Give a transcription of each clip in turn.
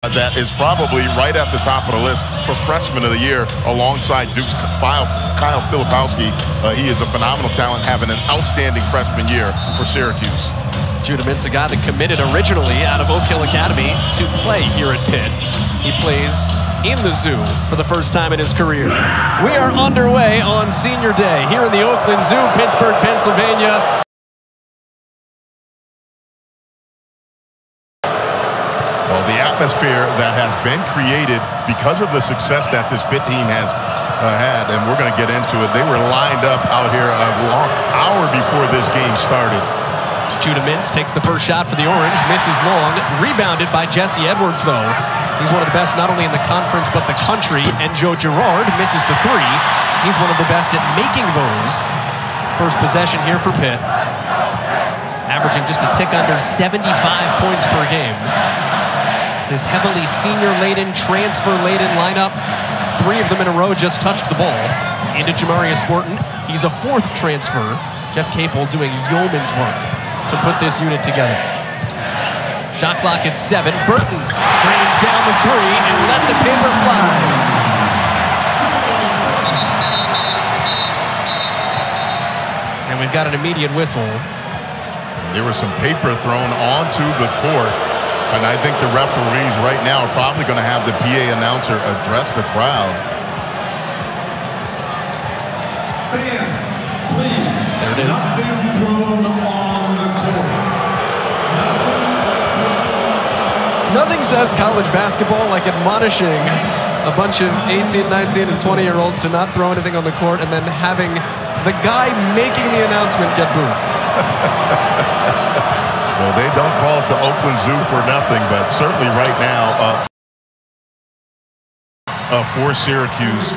That is probably right at the top of the list for Freshman of the Year alongside Duke's Kyle Filipowski. He is a phenomenal talent, having an outstanding freshman year for Syracuse. Judah Mintz, a guy that committed originally out of Oak Hill Academy to play here at Pitt. He plays in the Zoo for the first time in his career. We are underway on Senior Day here in the Oakland Zoo, Pittsburgh, Pennsylvania. Well, the atmosphere that has been created because of the success that this Pitt team has had, and we're going to get into it. They were lined up out here a long hour before this game started. Judah Mintz takes the first shot for the Orange, misses long, rebounded by Jesse Edwards, though. He's one of the best not only in the conference but the country, and Joe Girard misses the three. He's one of the best at making those. First possession here for Pitt. Averaging just a tick under 75 points per game. This heavily senior-laden, transfer-laden lineup. 3 of them in a row just touched the ball. Into Jamrius Burton. He's a 4th transfer. Jeff Capel doing yeoman's work to put this unit together. Shot clock at 7. Burton drains down the 3 and let the paper fly. And we've got an immediate whistle. There was some paper thrown onto the court. And I think the referees right now are probably going to have the PA announcer address the crowd. Fans, please. There it is. Nothing thrown on the court. Nothing says college basketball like admonishing a bunch of 18, 19, and 20-year-olds to not throw anything on the court and then having the guy making the announcement get booed. Well, they don't call it the Oakland Zoo for nothing, but certainly right now for Syracuse,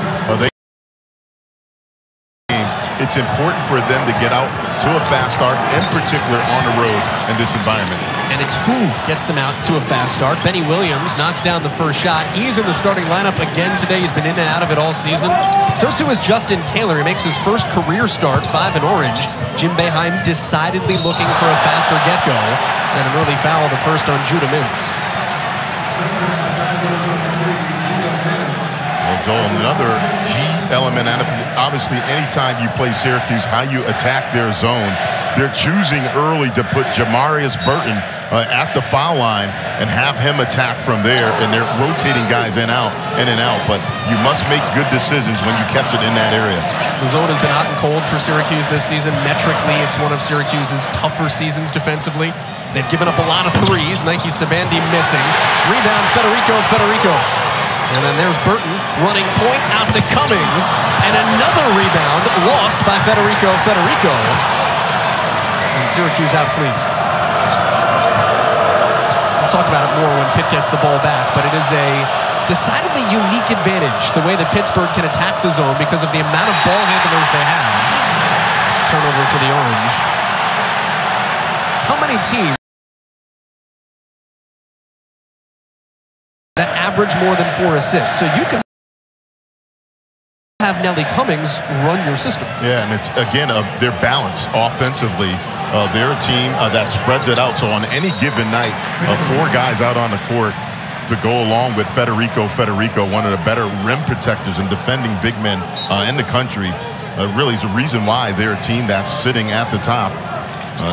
it's important for them to get out to a fast start, in particular on the road in this environment. And it's who gets them out to a fast start. Benny Williams knocks down the first shot. He's in the starting lineup again today. He's been in and out of it all season. So too is Justin Taylor. He makes his first career start, 5 in orange. Jim Boeheim decidedly looking for a faster get-go. And an early foul, the first on Judah Mintz. Well, Joel, another key element, and obviously anytime you play Syracuse, how you attack their zone. They're choosing early to put Jamrius Burton at the foul line and have him attack from there, and they're rotating guys in and out, but you must make good decisions when you catch it in that area. The zone has been hot and cold for Syracuse this season. Metrically, it's one of Syracuse's tougher seasons defensively. They've given up a lot of threes. Nike Sabandi missing. Rebound, Federiko. And then there's Burton running point out to Cummings. And another rebound lost by Federiko. And Syracuse out clean. We'll talk about it more when Pitt gets the ball back, but it is a decidedly unique advantage, the way that Pittsburgh can attack the zone because of the amount of ball handlers they have. Turnover for the Orange. How many teams that average more than 4 assists? So you can have Nelly Cummings run your system. Yeah, and it's, again, their balance offensively. They're a team that spreads it out. So on any given night, 4 guys out on the court to go along with Federiko, one of the better rim protectors and defending big men in the country, really is the reason why they're a team that's sitting at the top.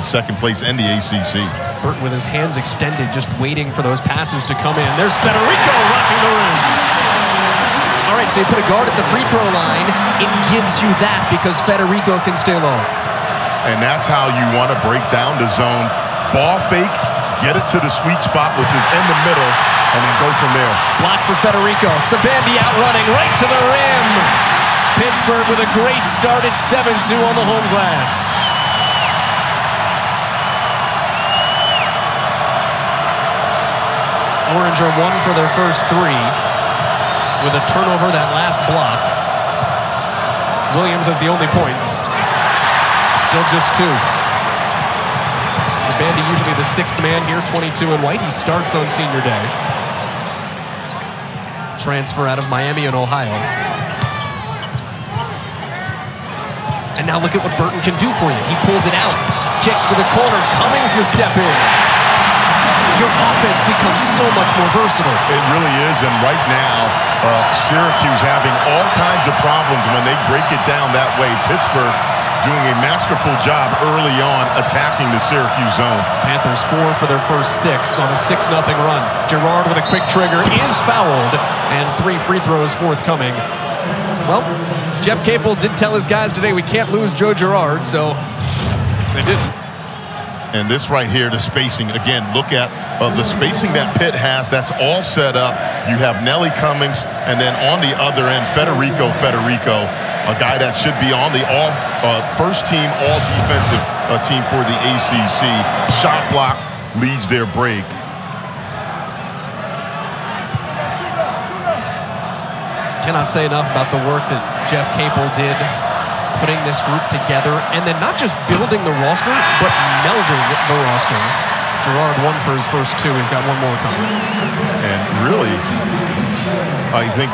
2nd place in the ACC. Burton with his hands extended, just waiting for those passes to come in. There's Federiko rocking the rim. All right, so you put a guard at the free throw line. It gives you that because Federiko can stay low. And that's how you want to break down the zone. Ball fake, get it to the sweet spot, which is in the middle, and then go from there. Block for Federico. Sabandi outrunning right to the rim. Pittsburgh with a great start at 7-2 on the home glass. Orange are 1 for their first 3 with a turnover that last block. Williams has the only points. Still just 2. Sabandi usually the 6th man here, 22 in white. He starts on Senior Day. Transfer out of Miami in Ohio. And now look at what Burton can do for you. He pulls it out, kicks to the corner. Cummings the step in. your offense becomes so much more versatile. It really is, and right now, Syracuse having all kinds of problems when they break it down that way. Pittsburgh doing a masterful job early on attacking the Syracuse zone. Panthers 4 for their first 6 on a 6-0 run. Girard with a quick trigger is fouled, and 3 free throws forthcoming. Well, Jeff Capel did tell his guys today we can't lose Joe Girard, so they didn't. And this right here, the spacing, again, look at the spacing that Pitt has. That's all set up. You have Nelly Cummings, and then on the other end, Federiko Federiko, a guy that should be on the first team all-defensive team for the ACC. Shot block leads their break. Cannot say enough about the work that Jeff Capel did putting this group together, and then not just building the roster, but melding the roster. Girard won for his first 2. He's got 1 more coming. And really, I think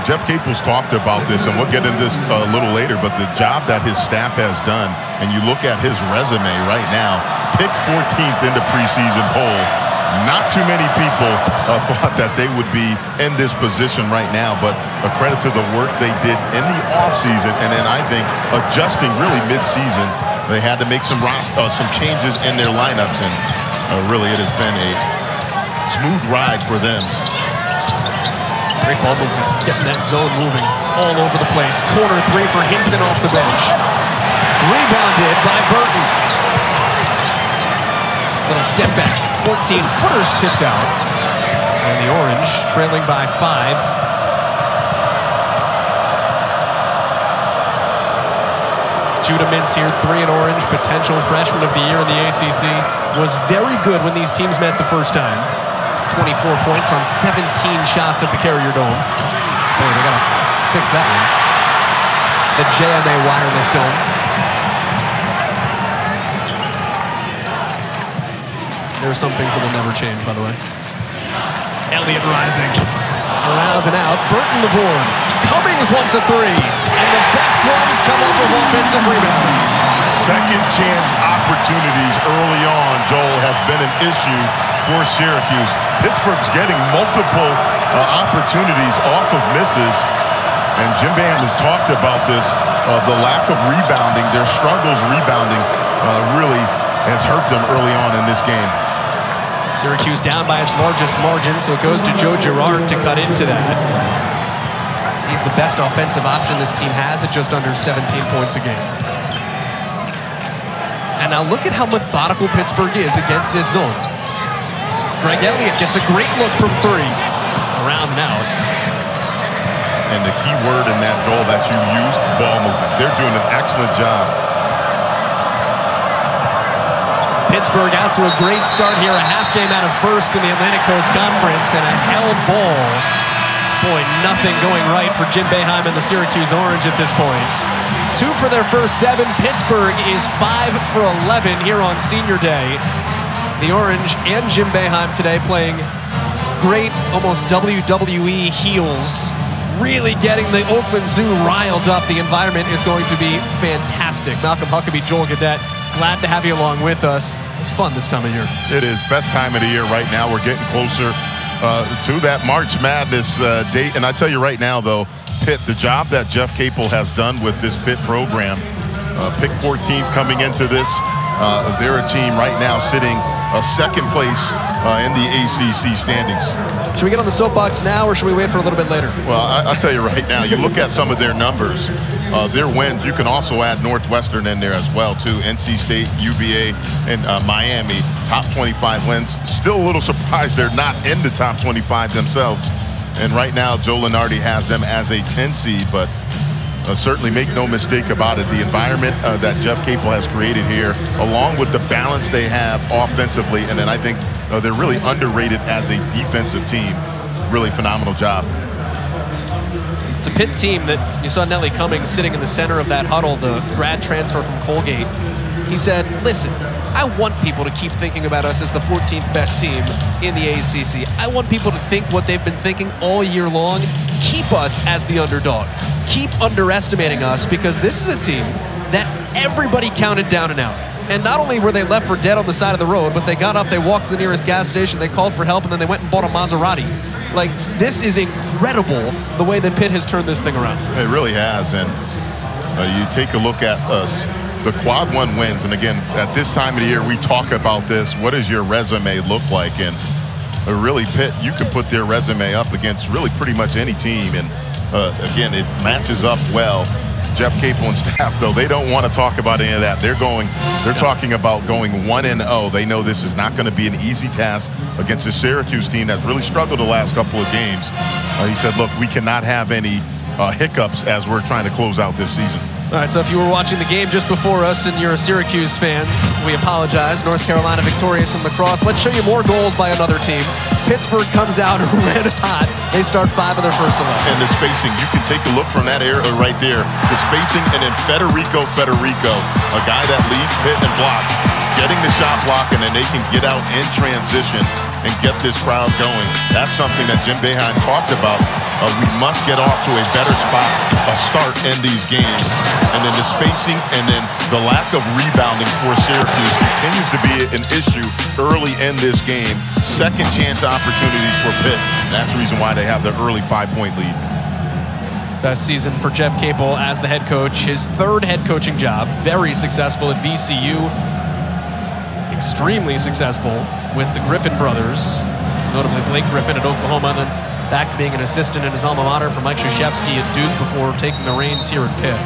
Jeff Capel's talked about this, and we'll get into this a little later, but the job that his staff has done, and you look at his resume right now, picked 14th in the preseason poll. Not too many people thought that they would be in this position right now, but a credit to the work they did in the offseason, and then I think adjusting really mid-season. They had to make some changes in their lineups, and really it has been a smooth ride for them. Great ball movement, getting that zone moving all over the place. Corner 3 for Hinson off the bench. Rebounded by Burton. Little step back, 14-footers tipped out. And the Orange trailing by 5. Judah Mintz here, 3 in Orange, potential freshman of the year in the ACC. Was very good when these teams met the first time. 24 points on 17 shots at the Carrier Dome. Boy, they gotta fix that one. The JMA wireless dome. There are some things that will never change, by the way. Elliott rising. Around and out. Burton the board. Cummings wants a 3. And the best ones come off of offensive rebounds. Second chance opportunities early on, Joel, has been an issue for Syracuse. Pittsburgh's getting multiple opportunities off of misses. And Jim Boeheim has talked about this, the lack of rebounding, their struggles rebounding really has hurt them early on in this game. Syracuse down by its largest margin, so it goes to Joe Girard to cut into that. He's the best offensive option this team has at just under 17 points a game. And now look at how methodical Pittsburgh is against this zone. Greg Elliott gets a great look from 3. Around and out. And the key word in that, Joel, that you used, ball movement. They're doing an excellent job. Pittsburgh out to a great start here, a half game out of first in the Atlantic Coast Conference, and a held ball. Boy, nothing going right for Jim Boeheim and the Syracuse Orange at this point. 2 for their first 7. Pittsburgh is 5 for 11 here on Senior Day. The Orange and Jim Boeheim today playing great, almost WWE heels. Really getting the Oakland Zoo riled up. The environment is going to be fantastic. Malcolm Huckabee, Joel Gadet, glad to have you along with us. It's fun this time of year. It is. Best time of the year right now. We're getting closer to that March Madness date. And I tell you right now, though, Pitt, the job that Jeff Capel has done with this Pitt program, pick 14th coming into this. They're a team right now sitting second place in the ACC standings. Should we get on the soapbox now, or should we wait for a little bit later? Well, I'll tell you right now, you look at some of their numbers, their wins. You can also add Northwestern in there as well, too. NC State, UVA, and Miami, top 25 wins. Still a little surprised they're not in the top 25 themselves. And right now, Joe Lunardi has them as a 10 seed, but certainly make no mistake about it. The environment that Jeff Capel has created here, along with the balance they have offensively, and then I think they're really underrated as a defensive team. Really phenomenal job. It's a Pitt team that you saw Nelly Cummings sitting in the center of that huddle, the grad transfer from Colgate. He said, listen, I want people to keep thinking about us as the 14th best team in the ACC. I want people to think what they've been thinking all year long. Keep us as the underdog. Keep underestimating us, because this is a team that everybody counted down and out. And not only were they left for dead on the side of the road, but they got up, they walked to the nearest gas station, they called for help, and then they went and bought a Maserati. Like, this is incredible, the way that Pitt has turned this thing around. It really has, and you take a look at the quad one wins, and again, at this time of the year, we talk about this. What does your resume look like? And really, Pitt, you can put their resume up against really pretty much any team, and again, it matches up well. Jeff Capel and staff, though, they don't want to talk about any of that. They're talking about going 1-0. They know this is not going to be an easy task against a Syracuse team that's really struggled the last couple of games. He said, look, we cannot have any hiccups as we're trying to close out this season. All right, so if you were watching the game just before us and you're a Syracuse fan, we apologize. North Carolina victorious in lacrosse. Let's show you more goals by another team. Pittsburgh comes out red hot. They start 5 of their first 11. And the spacing, you can take a look from that area right there. The spacing, and then Federiko, a guy that leads Pitt and blocks, getting the shot block, and then they can get out in transition and get this crowd going. That's something that Jim Boeheim talked about. We must get off to a better start in these games. And then the spacing and then the lack of rebounding for Syracuse continues to be an issue early in this game. Second chance opportunities for Pitt. That's the reason why they have the early 5-point lead. Best season for Jeff Capel as the head coach. His 3rd head coaching job. Very successful at VCU. Extremely successful with the Griffin brothers. Notably Blake Griffin at Oklahoma, then back to being an assistant in his alma mater for Mike Krzyzewski at Duke before taking the reins here at Pitt.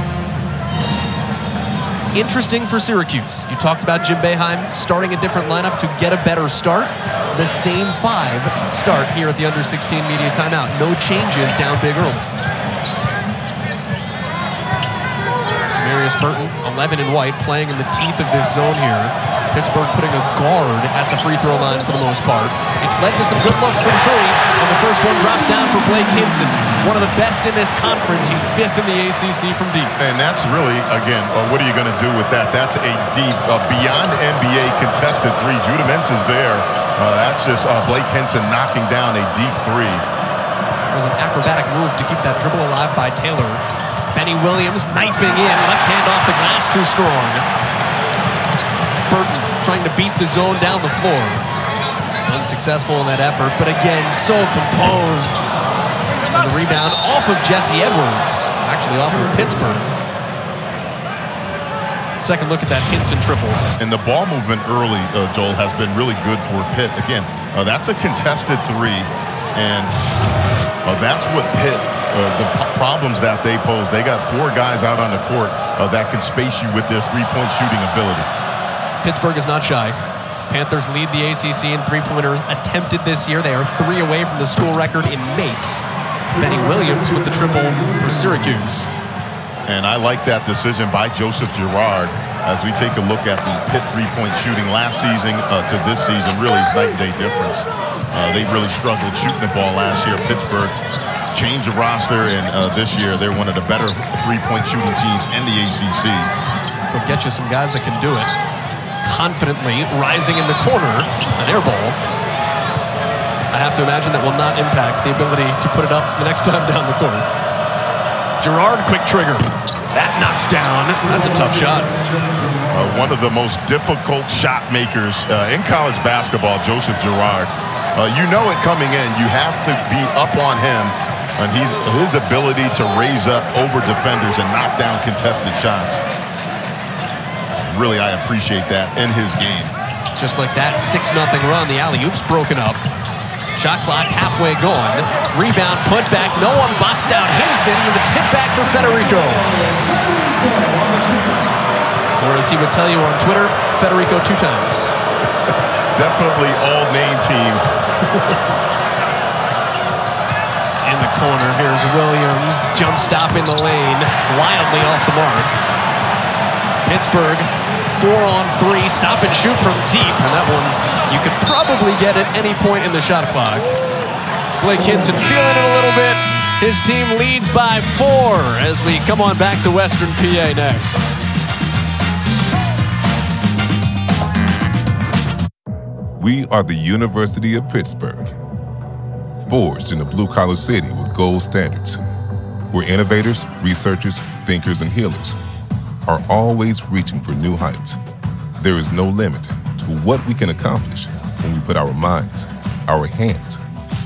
Interesting for Syracuse. You talked about Jim Boeheim starting a different lineup to get a better start. The same 5 start here at the under-16 media timeout. No changes down big early. Jamrius Burton, 11 in white, playing in the teeth of this zone here. Pittsburgh putting a guard at the free throw line for the most part. It's led to some good looks from Curry, and the first one drops down for Blake Hinson. One of the best in this conference. He's 5th in the ACC from deep. And that's really, again, what are you going to do with that? That's a deep, beyond NBA contested 3. Judah Mintz is there. That's just Blake Hinson knocking down a deep 3. It was an acrobatic move to keep that dribble alive by Taylor. Benny Williams knifing in, left hand off the glass, too strong. Burton trying to beat the zone down the floor. Unsuccessful in that effort, but again, so composed. And the rebound off of Jesse Edwards, actually off of Pittsburgh. Second look at that Hinson triple. And the ball movement early, Joel, has been really good for Pitt. Again, that's a contested 3, and that's what Pitt, the problems that they pose. They got 4 guys out on the court that can space you with their 3-point shooting ability. Pittsburgh is not shy. Panthers lead the ACC in 3-pointers attempted this year. They are 3 away from the school record in makes. Benny Williams with the triple for Syracuse. And I like that decision by Joseph Girard as we take a look at the Pitt 3-point shooting last season to this season. Really is night and day difference. They really struggled shooting the ball last year. Pittsburgh changed the roster, and this year they're one of the better 3-point shooting teams in the ACC. They'll get you some guys that can do it. Confidently rising in the corner, an air ball. I have to imagine that will not impact the ability to put it up the next time down the court. Girard, quick trigger. That knocks down. That's a tough shot. One of the most difficult shot makers in college basketball, Joseph Girard. You know it coming in. You have to be up on him, and his ability to raise up over defenders and knock down contested shots. Really, I appreciate that in his game. Just like that 6-0 run, the alley-oop's broken up. Shot clock halfway gone. Rebound, put back, no one boxed out Hinson with a tip back for Federico. Or as he would tell you on Twitter, Federico 2 times. Definitely all-name team. In the corner, here's Williams. Jump stop in the lane, wildly off the mark. Pittsburgh 4-on-3, stop and shoot from deep, and that one you could probably get at any point in the shot clock. Blake Hinson feeling it a little bit. His team leads by 4 as we come on back to Western PA next. We are the University of Pittsburgh, forged in a blue-collar city with gold standards, where innovators, researchers, thinkers, and healers are always reaching for new heights. There is no limit to what we can accomplish when we put our minds, our hands,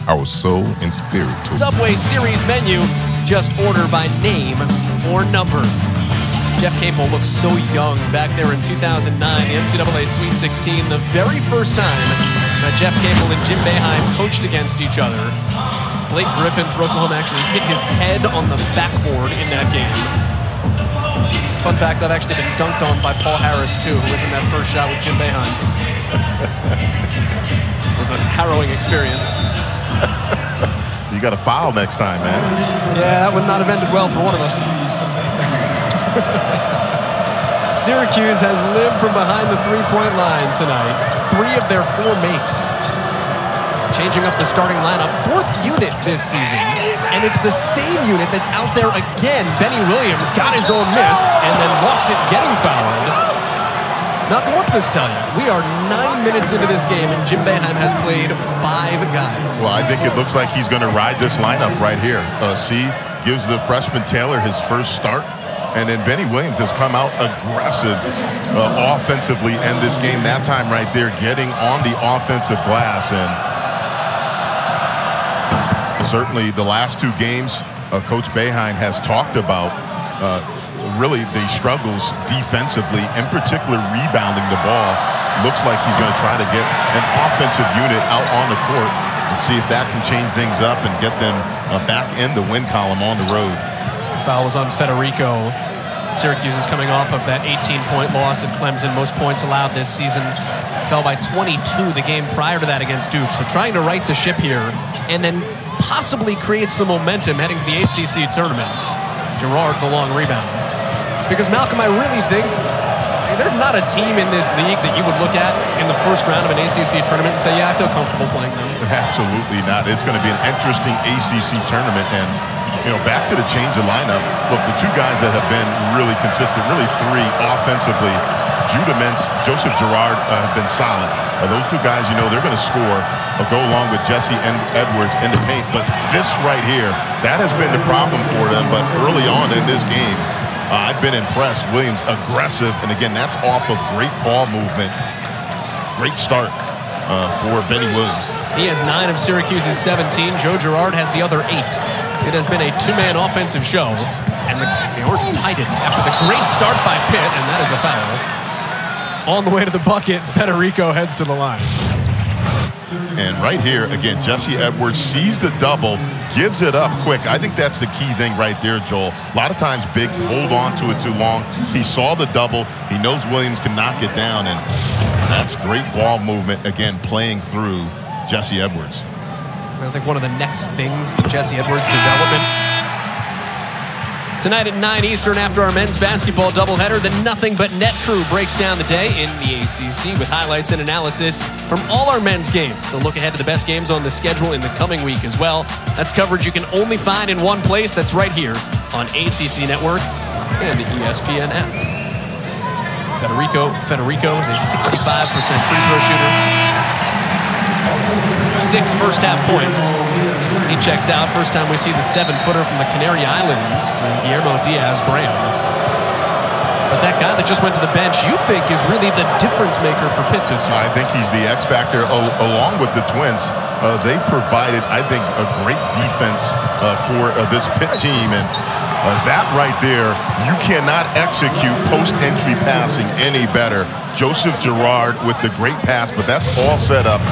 our soul, and spirit to it. Subway Series menu, just order by name or number. Jeff Capel looks so young back there in 2009, the NCAA Sweet 16, the very first time that Jeff Capel and Jim Boeheim coached against each other. Blake Griffin for Oklahoma actually hit his head on the backboard in that game. Fun fact, I've actually been dunked on by Paul Harris, too, who was in that first shot with Jim Boeheim. It was a harrowing experience. You got to foul next time, man. Yeah, that would not have ended well for one of us. Syracuse has lived from behind the three-point line tonight. 3 of their 4 makes. Changing up the starting lineup. 4th unit this season. And it's the same unit that's out there again. Benny Williams got his own miss and then lost it getting fouled. Malcolm, what's this tell you? We are 9 minutes into this game and Jim Boeheim has played 5 guys. Well, I think it looks like he's going to ride this lineup right here. Gives the freshman Taylor his first start. And then Benny Williams has come out aggressive offensively in this game. That time right there, getting on the offensive glass. And certainly the last 2 games, Coach Boeheim has talked about really the struggles defensively, in particular rebounding the ball. Looks like he's going to try to get an offensive unit out on the court and see if that can change things up and get them back in the win column on the road. Foul was on Federico. Syracuse is coming off of that 18-point loss at Clemson. Most points allowed this season. Fell by 22 the game prior to that against Duke. So trying to right the ship here and then possibly create some momentum heading to the ACC tournament. Girard, the long rebound. Because, Malcolm, I really think there's not a team in this league that you would look at in the first round of an ACC tournament and say, yeah, I feel comfortable playing them. Absolutely not. It's going to be an interesting ACC tournament. And, you know, back to the change of lineup. Look, the 2 guys that have been really consistent, really 3 offensively, Judah Mintz, Joseph Girard have been solid. Those 2 guys, you know, they're going to score. Go along with Jesse Edwards in the paint. But this right here, that has been the problem for them. But early on in this game, I've been impressed. Williams aggressive, and again, that's off of great ball movement. Great start for Benny Williams. He has 9 of Syracuse's 17. Joe Girard has the other 8. It has been a 2-man offensive show, and the Orange tied it after the great start by Pitt, and that is a foul. On the way to the bucket, Federico heads to the line. And right here, again, Jesse Edwards sees the double, gives it up quick. I think that's the key thing right there, Joel. A lot of times bigs hold on to it too long. He saw the double. He knows Williams can knock it down, and that's great ball movement, again, playing through Jesse Edwards. I think one of the next things in Jesse Edwards' development. Tonight at 9 Eastern, after our men's basketball doubleheader, the Nothing But Net crew breaks down the day in the ACC with highlights and analysis from all our men's games. They'll look ahead to the best games on the schedule in the coming week as well. That's coverage you can only find in one place. That's right here on ACC Network and the ESPN app. Federico is a 65% free throw shooter. 6 first-half points. He checks out. First time we see the 7-footer from the Canary Islands, Guillermo Diaz-Graham. But that guy that just went to the bench, you think is really the difference maker for Pitt this year? I think he's the X factor along with the Twins. They provided, I think, a great defense for this Pitt team. And that right there, you cannot execute post-entry passing any better. Joseph Girard with the great pass, but that's all set up.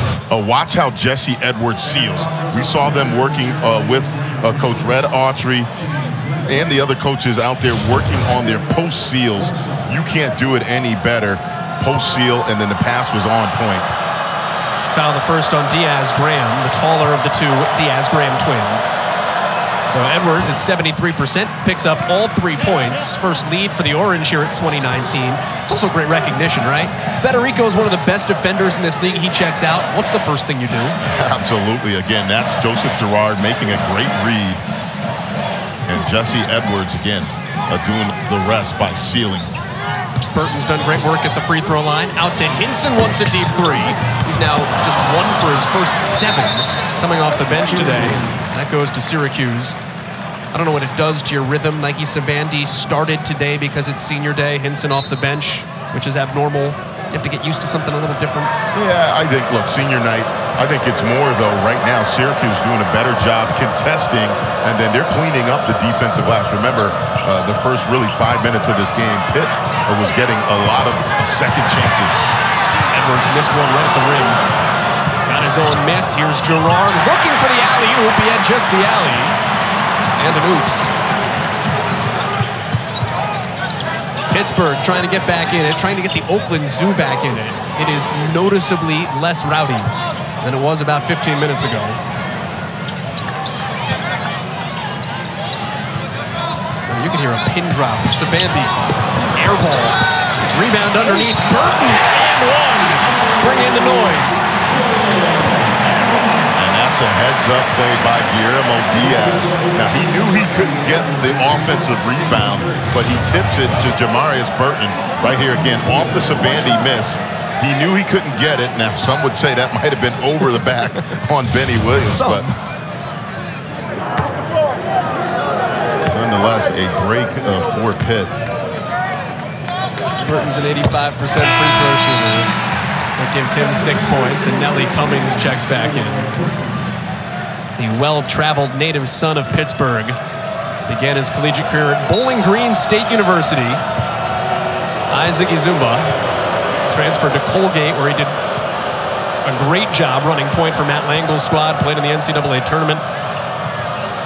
Watch how Jesse Edwards seals. We saw them working with Coach Red Autry and the other coaches out there working on their post seals. You can't do it any better. Post seal, and then the pass was on point. Foul the first on Diaz-Graham, the taller of the 2 Diaz-Graham twins. So Edwards at 73% picks up all 3 points. First lead for the Orange here at 2019. It's also great recognition, right? Federico is one of the best defenders in this league. He checks out. What's the first thing you do? Absolutely. Again, that's Joseph Girard making a great read. And Jesse Edwards, again, doing the rest by sealing. Burton's done great work at the free throw line. Out to Hinson, wants a deep 3. He's now just 1 for his first 7 coming off the bench today. That goes to Syracuse. I don't know what it does to your rhythm. Nike Sabandi started today because it's senior day. Hinson off the bench, which is abnormal. You have to get used to something a little different. Yeah, I think, look, senior night, I think it's more, though, right now, Syracuse doing a better job contesting, and then they're cleaning up the defensive lapse. Remember, the first really 5 minutes of this game, Pitt was getting a lot of second chances. Edwards missed one right at the rim. Got his own miss. Here's Girard looking for the alley-oop. He had just the alley. And an oops. Pittsburgh trying to get back in it, trying to get the Oakland Zoo back in it. It is noticeably less rowdy than it was about 15 minutes ago. You can hear a pin drop. Sabandi, air ball. Rebound underneath. Burton, and one. Bring in the noise. And that's a heads-up play by Guillermo Diaz. Now, he knew he couldn't get the offensive rebound, but he tips it to Jamrius Burton right here again off the Sabandi miss. He knew he couldn't get it. Now, some would say that might have been over the back on Benny Williams, but nonetheless, a break for Pitt. Burton's an 85% free throw shooter. That gives him 6 points, and Nelly Cummings checks back in. The well-traveled native son of Pittsburgh began his collegiate career at Bowling Green State University. Isaac Izumba transferred to Colgate, where he did a great job running point for Matt Langle's squad, played in the NCAA tournament.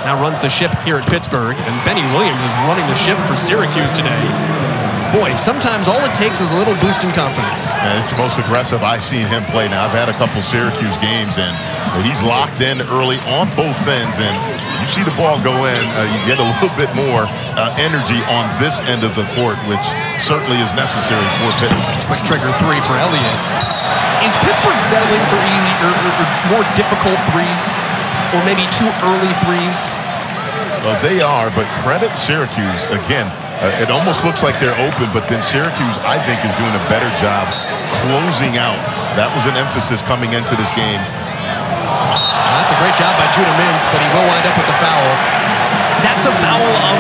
Now runs the ship here at Pittsburgh, and Benny Williams is running the ship for Syracuse today. Boy, sometimes all it takes is a little boost in confidence. Yeah, it's the most aggressive I've seen him play. Now, I've had a couple Syracuse games, and he's locked in early on both ends, and you see the ball go in, you get a little bit more energy on this end of the court, which certainly is necessary for Pitt. Quick trigger three for Elliott. Is Pittsburgh settling for easy or more difficult threes? Or maybe too early threes? Well, they are, but credit Syracuse. Again, it almost looks like they're open, but then Syracuse, I think, is doing a better job closing out. That was an emphasis coming into this game. Well, that's a great job by Judah Mintz, but he will wind up with the foul. That's a foul of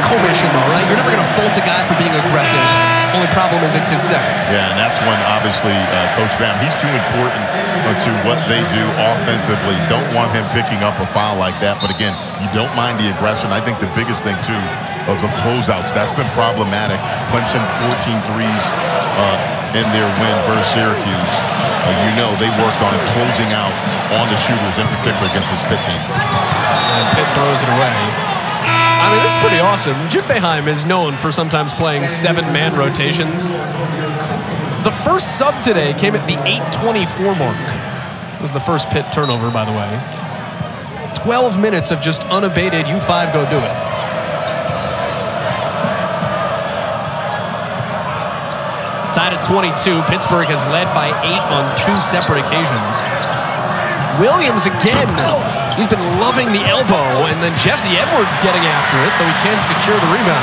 commission, though, right? You're never going to fault a guy for being aggressive. Only problem is it's his second. Yeah, and that's when, obviously, Coach Bam, he's too important to what they do offensively. Don't want him picking up a foul like that. But, again, you don't mind the aggression. I think the biggest thing, too, of the closeouts, that's been problematic. Clemson 14 threes in their win versus Syracuse. You know they worked on closing out on the shooters, in particular against this Pitt team. And Pitt throws it away. I mean, this is pretty awesome. Jim Boeheim is known for sometimes playing 7-man rotations. The first sub today came at the 8:24 mark. It was the first Pitt turnover, by the way. 12 minutes of just unabated U5 go do it. Tied at 22. Pittsburgh has led by 8 on 2 separate occasions. Williams again. He's been loving the elbow, and then Jesse Edwards getting after it, though he can't secure the rebound.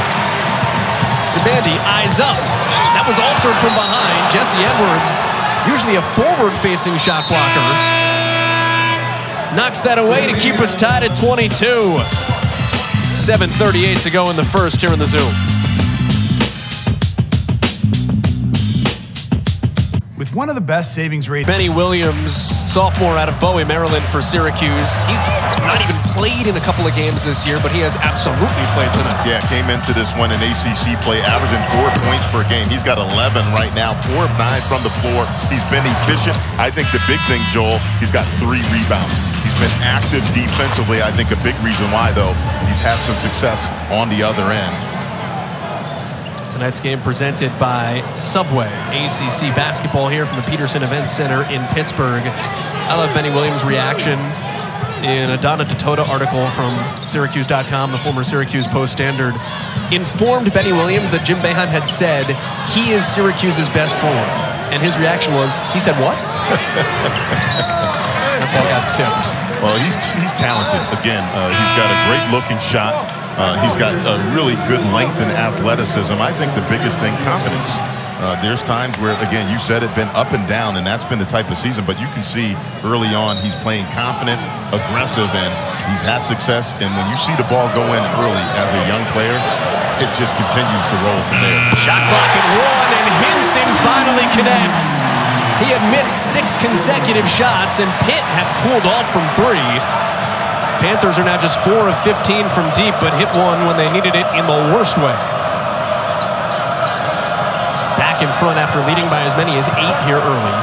Sabandi eyes up. That was altered from behind. Jesse Edwards, usually a forward-facing shot blocker, knocks that away to keep us tied at 22. 7:38 to go in the first here in the Zoo. With one of the best savings rates. Benny Williams, sophomore out of Bowie, Maryland for Syracuse. He's not even played in a couple of games this year, but he has absolutely played tonight. Yeah, came into this one in ACC play, averaging 4 points per game. He's got 11 right now, 4 of 9 from the floor. He's been efficient. I think the big thing, Joel, he's got 3 rebounds. He's been active defensively. I think a big reason why, though, he's had some success on the other end. Tonight's game presented by Subway. ACC basketball here from the Peterson Events Center in Pittsburgh. I love Benny Williams' reaction in a Donna Totota article from Syracuse.com, the former Syracuse Post-Standard. Informed Benny Williams that Jim Boeheim had said he is Syracuse's best forward. And his reaction was, he said what? That ball got tipped. Well, he's talented. Again, he's got a great-looking shot. He's got a really good length and athleticism. I think the biggest thing, confidence. There's times where, again, you said it, been up and down, and that's been the type of season. But you can see early on he's playing confident, aggressive, and he's had success. And when you see the ball go in early as a young player, it just continues to roll from there. Shot clock at 1, and Hinson finally connects. He had missed 6 consecutive shots, and Pitt had cooled off from 3. Panthers are now just 4 of 15 from deep, but hit one when they needed it in the worst way. Back in front after leading by as many as 8 here early.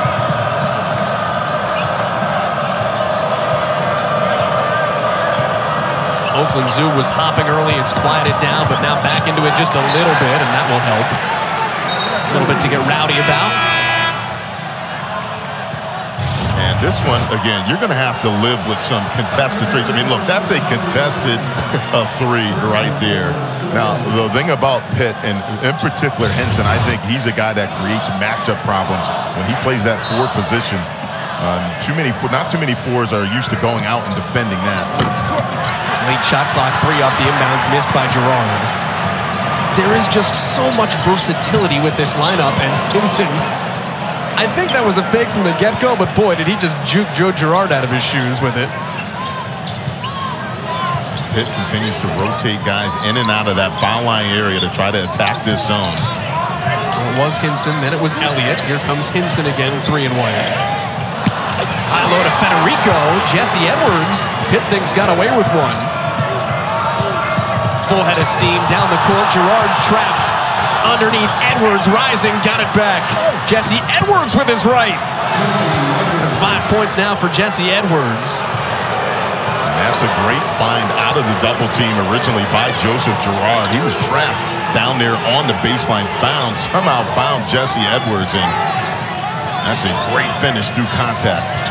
Oakland Zoo was hopping early. It's quieted down, but now back into it just a little bit, and that will help. A little bit to get rowdy about. And this one, again, you're going to have to live with some contested threes. I mean, look, that's a contested 3 right there. Now, the thing about Pitt, and in particular Hinson, I think he's a guy that creates matchup problems when he plays that 4 position. Not too many 4s are used to going out and defending that. Late shot clock, 3 off the inbounds, missed by Girard. There is just so much versatility with this lineup, and Hinson, I think that was a fake from the get-go, but boy, did he just juke Joe Girard out of his shoes with it. Pitt continues to rotate guys in and out of that foul line area to try to attack this zone. Well, it was Hinson, then it was Elliott. Here comes Hinson again, 3 and 1. High low to Federico. Jesse Edwards. Pitt thinks got away with one. Full head of steam down the court. Girard's trapped. Underneath Edwards, rising, got it back. Jesse Edwards with his right. That's 5 points now for Jesse Edwards. And that's a great find out of the double team originally by Joseph Girard. He was trapped down there on the baseline. Somehow found Jesse Edwards, and that's a great finish through contact.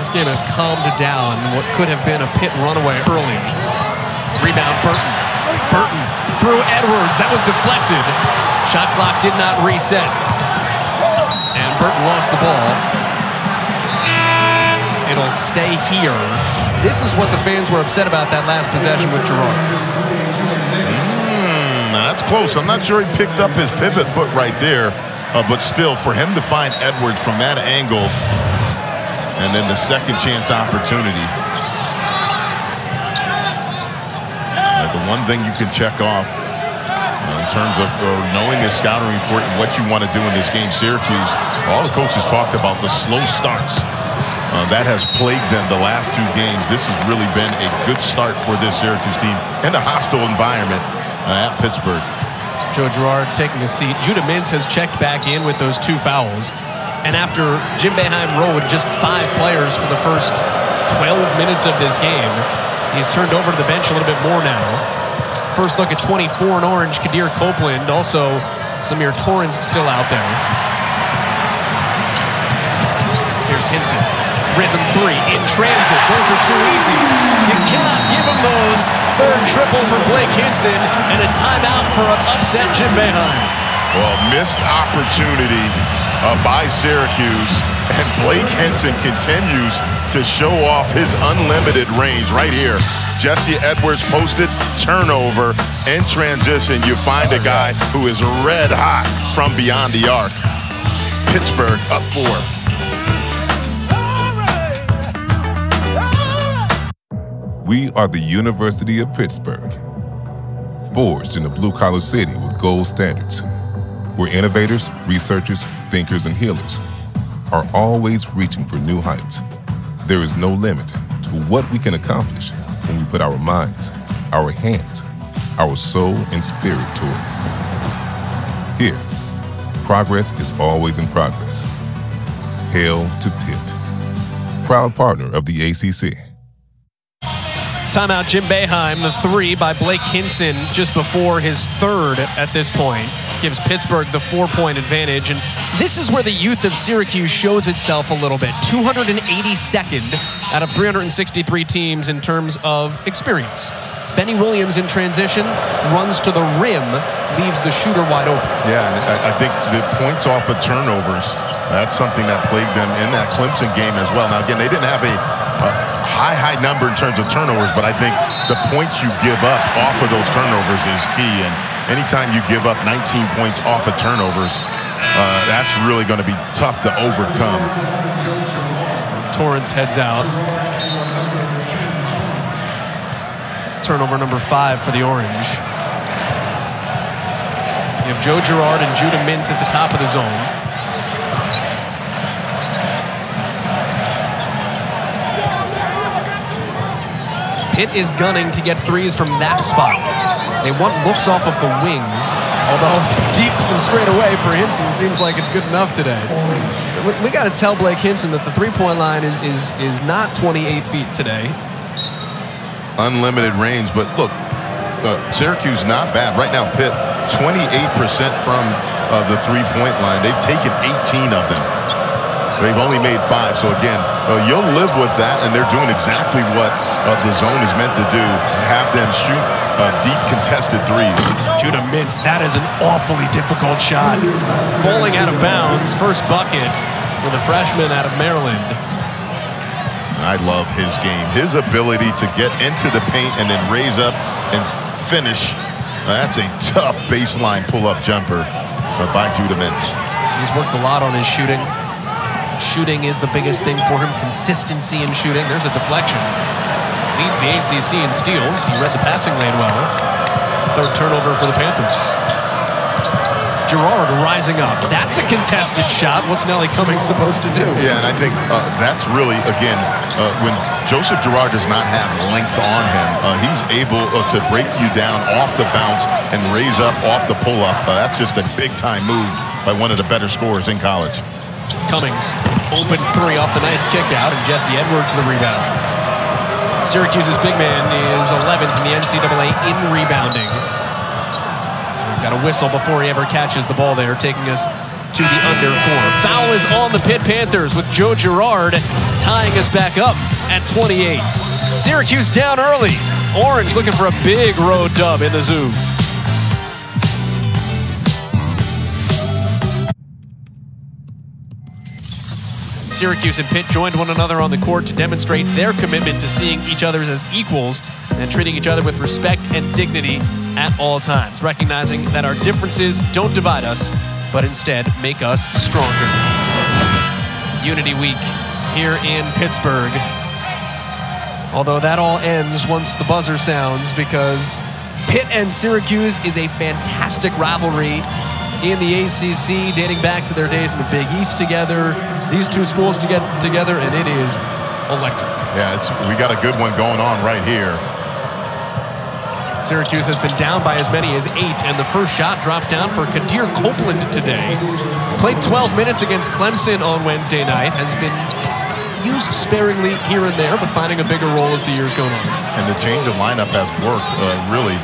This game has calmed down what could have been a Pitt runaway early. Rebound, Burton. Burton through Edwards. That was deflected. Shot clock did not reset. And Burton lost the ball. It'll stay here. This is what the fans were upset about that last possession with Girard. That's close. I'm not sure he picked up his pivot foot right there. But still, for him to find Edwards from that angle, and then the second chance opportunity. The one thing you can check off in terms of knowing the scouting report and what you want to do in this game, Syracuse, all the coaches talked about the slow starts. That has plagued them the last 2 games. This has really been a good start for this Syracuse team in a hostile environment at Pittsburgh. Joe Girard taking a seat. Judah Mintz has checked back in with those 2 fouls. And after Jim Boeheim rode just 5 players for the first 12 minutes of this game, he's turned over to the bench a little bit more now. First look at 24 in orange, Kadir Copeland. Also, Samir Torrens still out there. Here's Hinson. Rhythm 3 in transit. Those are too easy. You cannot give him those. Third triple for Blake Hinson, and a timeout for an upset Jim Boeheim. Well, missed opportunity by Syracuse, and Blake Hinson continues to show off his unlimited range right here. Jesse Edwards posted, turnover, in transition. You find a guy who is red hot from beyond the arc. Pittsburgh up 4. We are the University of Pittsburgh, forged in a blue-collar city with gold standards, where innovators, researchers, thinkers, and healers are always reaching for new heights. There is no limit to what we can accomplish when we put our minds, our hands, our soul, and spirit toward it. Here, progress is always in progress. Hail to Pitt, proud partner of the ACC. Timeout, Jim Boeheim, the 3 by Blake Hinson just before his 3rd at this point. Gives Pittsburgh the 4-point advantage. And this is where the youth of Syracuse shows itself a little bit. 282nd out of 363 teams in terms of experience. Benny Williams in transition, runs to the rim, leaves the shooter wide open. Yeah, and I think the points off of turnovers, that's something that plagued them in that Clemson game as well. Now, again, they didn't have a high number in terms of turnovers, but I think the points you give up off of those turnovers is key. And anytime you give up 19 points off of turnovers, that's really going to be tough to overcome. Torrens heads out. Turnover number 5 for the Orange. You have Joe Girard and Judah Mintz at the top of the zone. Pitt is gunning to get threes from that spot. They want looks off of the wings, although deep from straight away for Hinson seems like it's good enough today. We got to tell Blake Hinson that the three-point line is not 28 feet today. Unlimited range, but look, Syracuse not bad. Right now, Pitt, 28% from the three-point line. They've taken 18 of them. They've only made 5. So again, you'll live with that, and they're doing exactly what the zone is meant to do. Have them shoot deep contested threes. Judah Mintz, that is an awfully difficult shot. Falling out of bounds, first bucket for the freshman out of Maryland. I love his game. His ability to get into the paint and then raise up and finish. That's a tough baseline pull-up jumper by Judah Mintz. He's worked a lot on his shooting. Shooting is the biggest thing for him. Consistency in shooting. There's a deflection. Leads the ACC in steals. He read the passing lane well. Third turnover for the Panthers. Girard rising up. That's a contested shot. What's Nelly Cummings supposed to do? Yeah, and I think that's really, again, when Joseph Girard does not have length on him, he's able to break you down off the bounce and raise up off the pull-up. That's just a big-time move by one of the better scorers in college. Cummings, open three off the nice kick out, and Jesse Edwards the rebound. Syracuse's big man is 11th in the NCAA in rebounding. He's got a whistle before he ever catches the ball there, taking us to the under 4. Foul is on the Pitt Panthers with Joe Girard tying us back up at 28. Syracuse down early. Orange looking for a big road dub in the Zoo. Syracuse and Pitt joined one another on the court to demonstrate their commitment to seeing each other as equals and treating each other with respect and dignity at all times, recognizing that our differences don't divide us, but instead make us stronger. Unity Week here in Pittsburgh. Although that all ends once the buzzer sounds, because Pitt and Syracuse is a fantastic rivalry in the ACC, dating back to their days in the Big East together. These two schools to get together, and it is electric. Yeah, we got a good one going on right here. Syracuse has been down by as many as 8, and the first shot dropped down for Kadir Copeland today. Played 12 minutes against Clemson on Wednesday night, has been used sparingly here and there, but finding a bigger role as the year's going on. And the change of lineup has worked really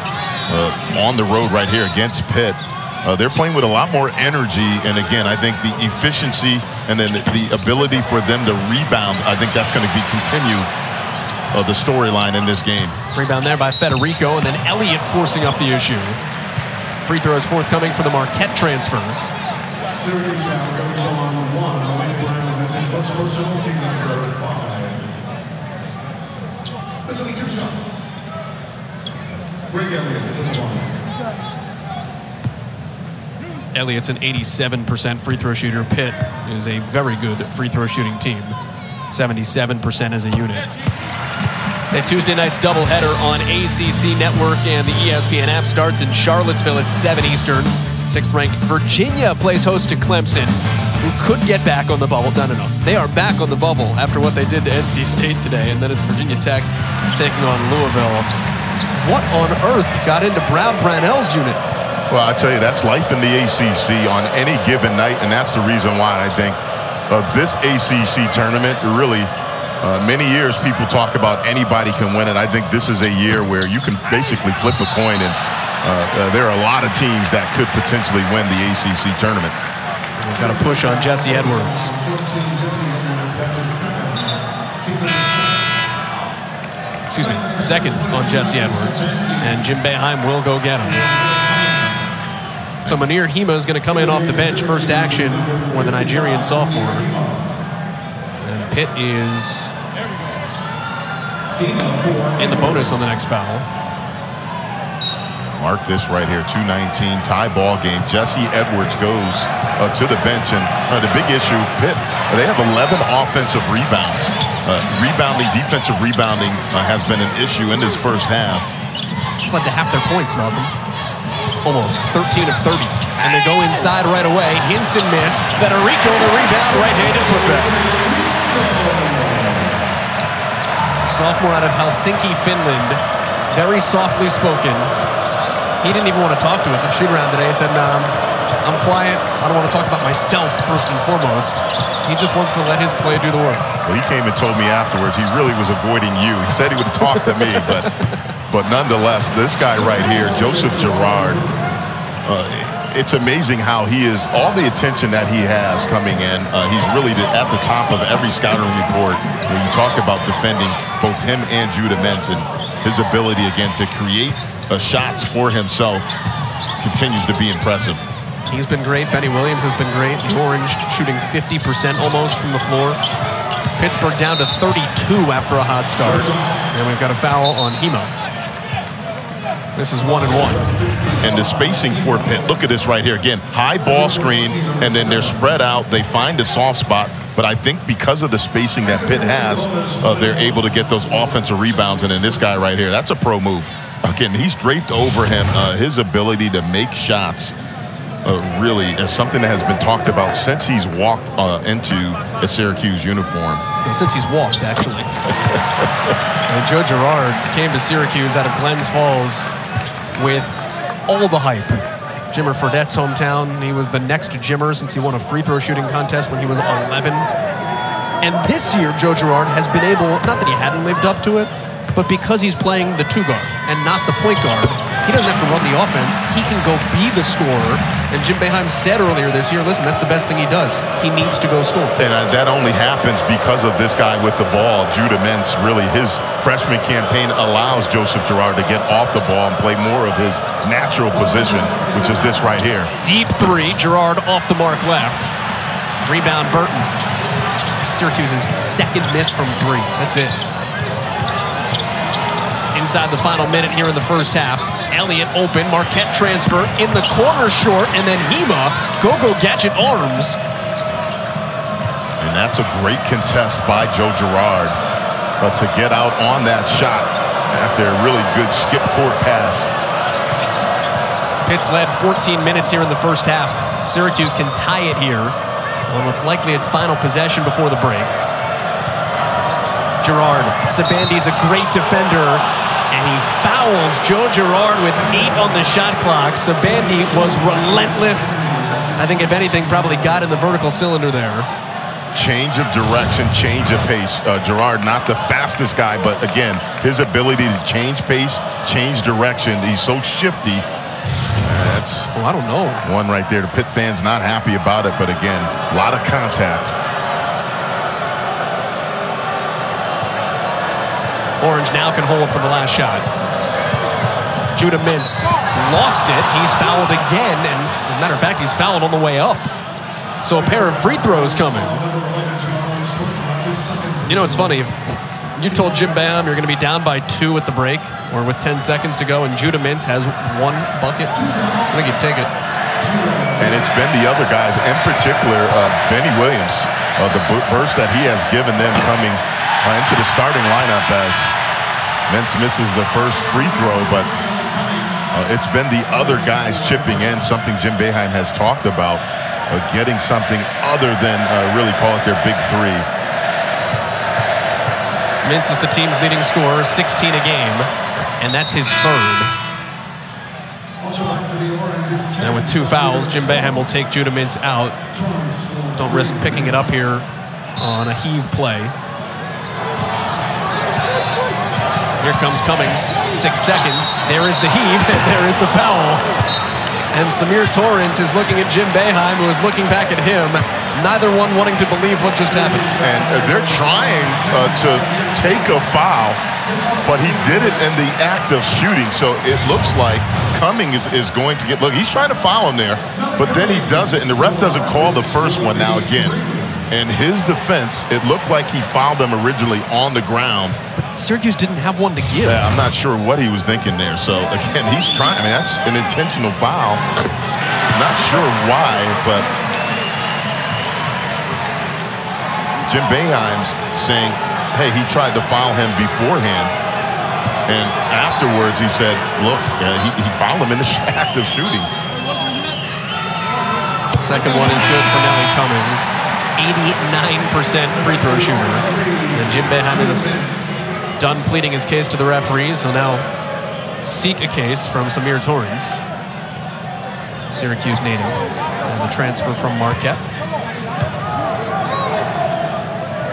on the road right here against Pitt. They're playing with a lot more energy, and again, I think the efficiency and then the ability for them to rebound, I think that's going to be continued, the storyline in this game. Rebound there by Federico, and then Elliott forcing up the issue. Free throws forthcoming for the Marquette transfer. Syracuse now goes on 1. Wayne Brown, that's his first personal team number 5. This will be 2 shots. Greg Elliott to the line. Elliott's an 87% free throw shooter. Pitt is a very good free throw shooting team. 77% as a unit. The Tuesday night's doubleheader on ACC Network and the ESPN app starts in Charlottesville at 7 Eastern. 6th-ranked Virginia plays host to Clemson, who could get back on the bubble. No. They are back on the bubble after what they did to NC State today, and then it's Virginia Tech taking on Louisville. What on earth got into Brad Brownell's unit? Well, I tell you, that's life in the ACC on any given night, and that's the reason why I think this ACC tournament really, many years people talk about anybody can win it. I think this is a year where you can basically flip a coin, and there are a lot of teams that could potentially win the ACC tournament. We've got a push on Jesse Edwards. Excuse me, second on Jesse Edwards, and Jim Boeheim will go get him. So Munir Hima is going to come in off the bench, first action for the Nigerian sophomore. And Pitt is in the bonus on the next foul. Mark this right here, 2:19 tie ball game. Jesse Edwards goes to the bench, and the big issue, Pitt, they have 11 offensive rebounds. Defensive rebounding has been an issue in this first half. Just led to half their points, Malcolm. almost 13 of 30. And they go inside right away. Hinson missed. Federiko the rebound, right-handed putback. Sophomore out of Helsinki, Finland. Very softly spoken. He didn't even want to talk to us at shoot-around today. He said, I'm quiet. I don't want to talk about myself first and foremost. He just wants to let his play do the work. Well, he came and told me afterwards he really was avoiding you. He said he would talk to me, but nonetheless, this guy right here, Joseph Girard, it's amazing how he is, all the attention that he has coming in. He's really at the top of every scouting report when you talk about defending both him and Judah Mintz, and his ability, again, to create shots for himself continues to be impressive. He's been great. Benny Williams has been great. The Orange shooting 50% almost from the floor. Pittsburgh down to 32 after a hot start. And we've got a foul on Hema. This is 1-1. And the spacing for Pitt, look at this right here. Again, high ball screen, and then they're spread out. They find a soft spot. But I think because of the spacing that Pitt has, they're able to get those offensive rebounds. And then this guy right here, that's a pro move. Again, he's draped over him. His ability to make shots really is something that has been talked about since he's walked into a Syracuse uniform. Since he's walked, actually. Joe Girard came to Syracuse out of Glens Falls with all the hype. Jimmer Fredette's hometown. He was the next Jimmer since he won a free throw shooting contest when he was 11. And this year, Joe Girard has been able, not that he hadn't lived up to it, but because he's playing the two guard and not the point guard, he doesn't have to run the offense. He can go be the scorer. And Jim Boeheim said earlier this year, listen, that's the best thing he does. He needs to go score. And that only happens because of this guy with the ball, Judah Mintz. Really, his freshman campaign allows Joseph Girard to get off the ball and play more of his natural position, which is this right here. Deep three, Girard off the mark left. Rebound, Burton. Syracuse's second miss from three. That's it. Inside the final minute here in the first half. Elliott open, Marquette transfer in the corner short, and then Hema, go-go gadget arms. And that's a great contest by Joe Girard to get out on that shot after a really good skip court pass. Pitt's led 14 minutes here in the first half. Syracuse can tie it here on what's likely its final possession before the break. Girard, Sabandi's a great defender, and he fouls Joe Girard with 8 on the shot clock. Sabandi was relentless. I think, if anything, probably got in the vertical cylinder there. Change of direction, change of pace. Girard, not the fastest guy, but again, his ability to change pace, change direction. He's so shifty. That's I don't know. One right there. The Pitt fans not happy about it, but again, a lot of contact. Orange now can hold for the last shot. Judah Mintz lost it. He's fouled again, and as a matter of fact, he's fouled on the way up. So a pair of free throws coming. You know, it's funny. If you told Jim Boeheim you're going to be down by 2 at the break, or with 10 seconds to go, and Judah Mintz has 1 bucket, I think he'd take it. And it's been the other guys, in particular, Benny Williams, the burst that he has given them coming into the starting lineup as Mintz misses the first free throw, but it's been the other guys chipping in, something Jim Boeheim has talked about, getting something other than really call it their big three. Mintz is the team's leading scorer, 16 a game, and that's his third. And with 2 fouls, Jim Boeheim will take Judah Mintz out. Don't risk picking it up here on a heave play. Here comes Cummings, 6 seconds. There is the heave, and there is the foul. And Samir Torrance is looking at Jim Boeheim, who is looking back at him, neither one wanting to believe what just happened. And they're trying to take a foul, but he did it in the act of shooting. So it looks like Cummings is going to get, look, he's trying to foul him there, but then he does it, and the ref doesn't call the first one now again. In his defense, it looked like he fouled him originally on the ground. But Syracuse didn't have one to give. Yeah, I'm not sure what he was thinking there. So, again, he's trying. I mean, that's an intentional foul. Not sure why, but Jim Boeheim's saying, hey, he tried to foul him beforehand. And afterwards, he said, look, he fouled him in the act of shooting. Second one is good for Nelly Cummings. 89% free throw shooter. And Jim Boeheim is done pleading his case to the referees. He'll now seek a case from Samir Torrens, Syracuse native, and the transfer from Marquette.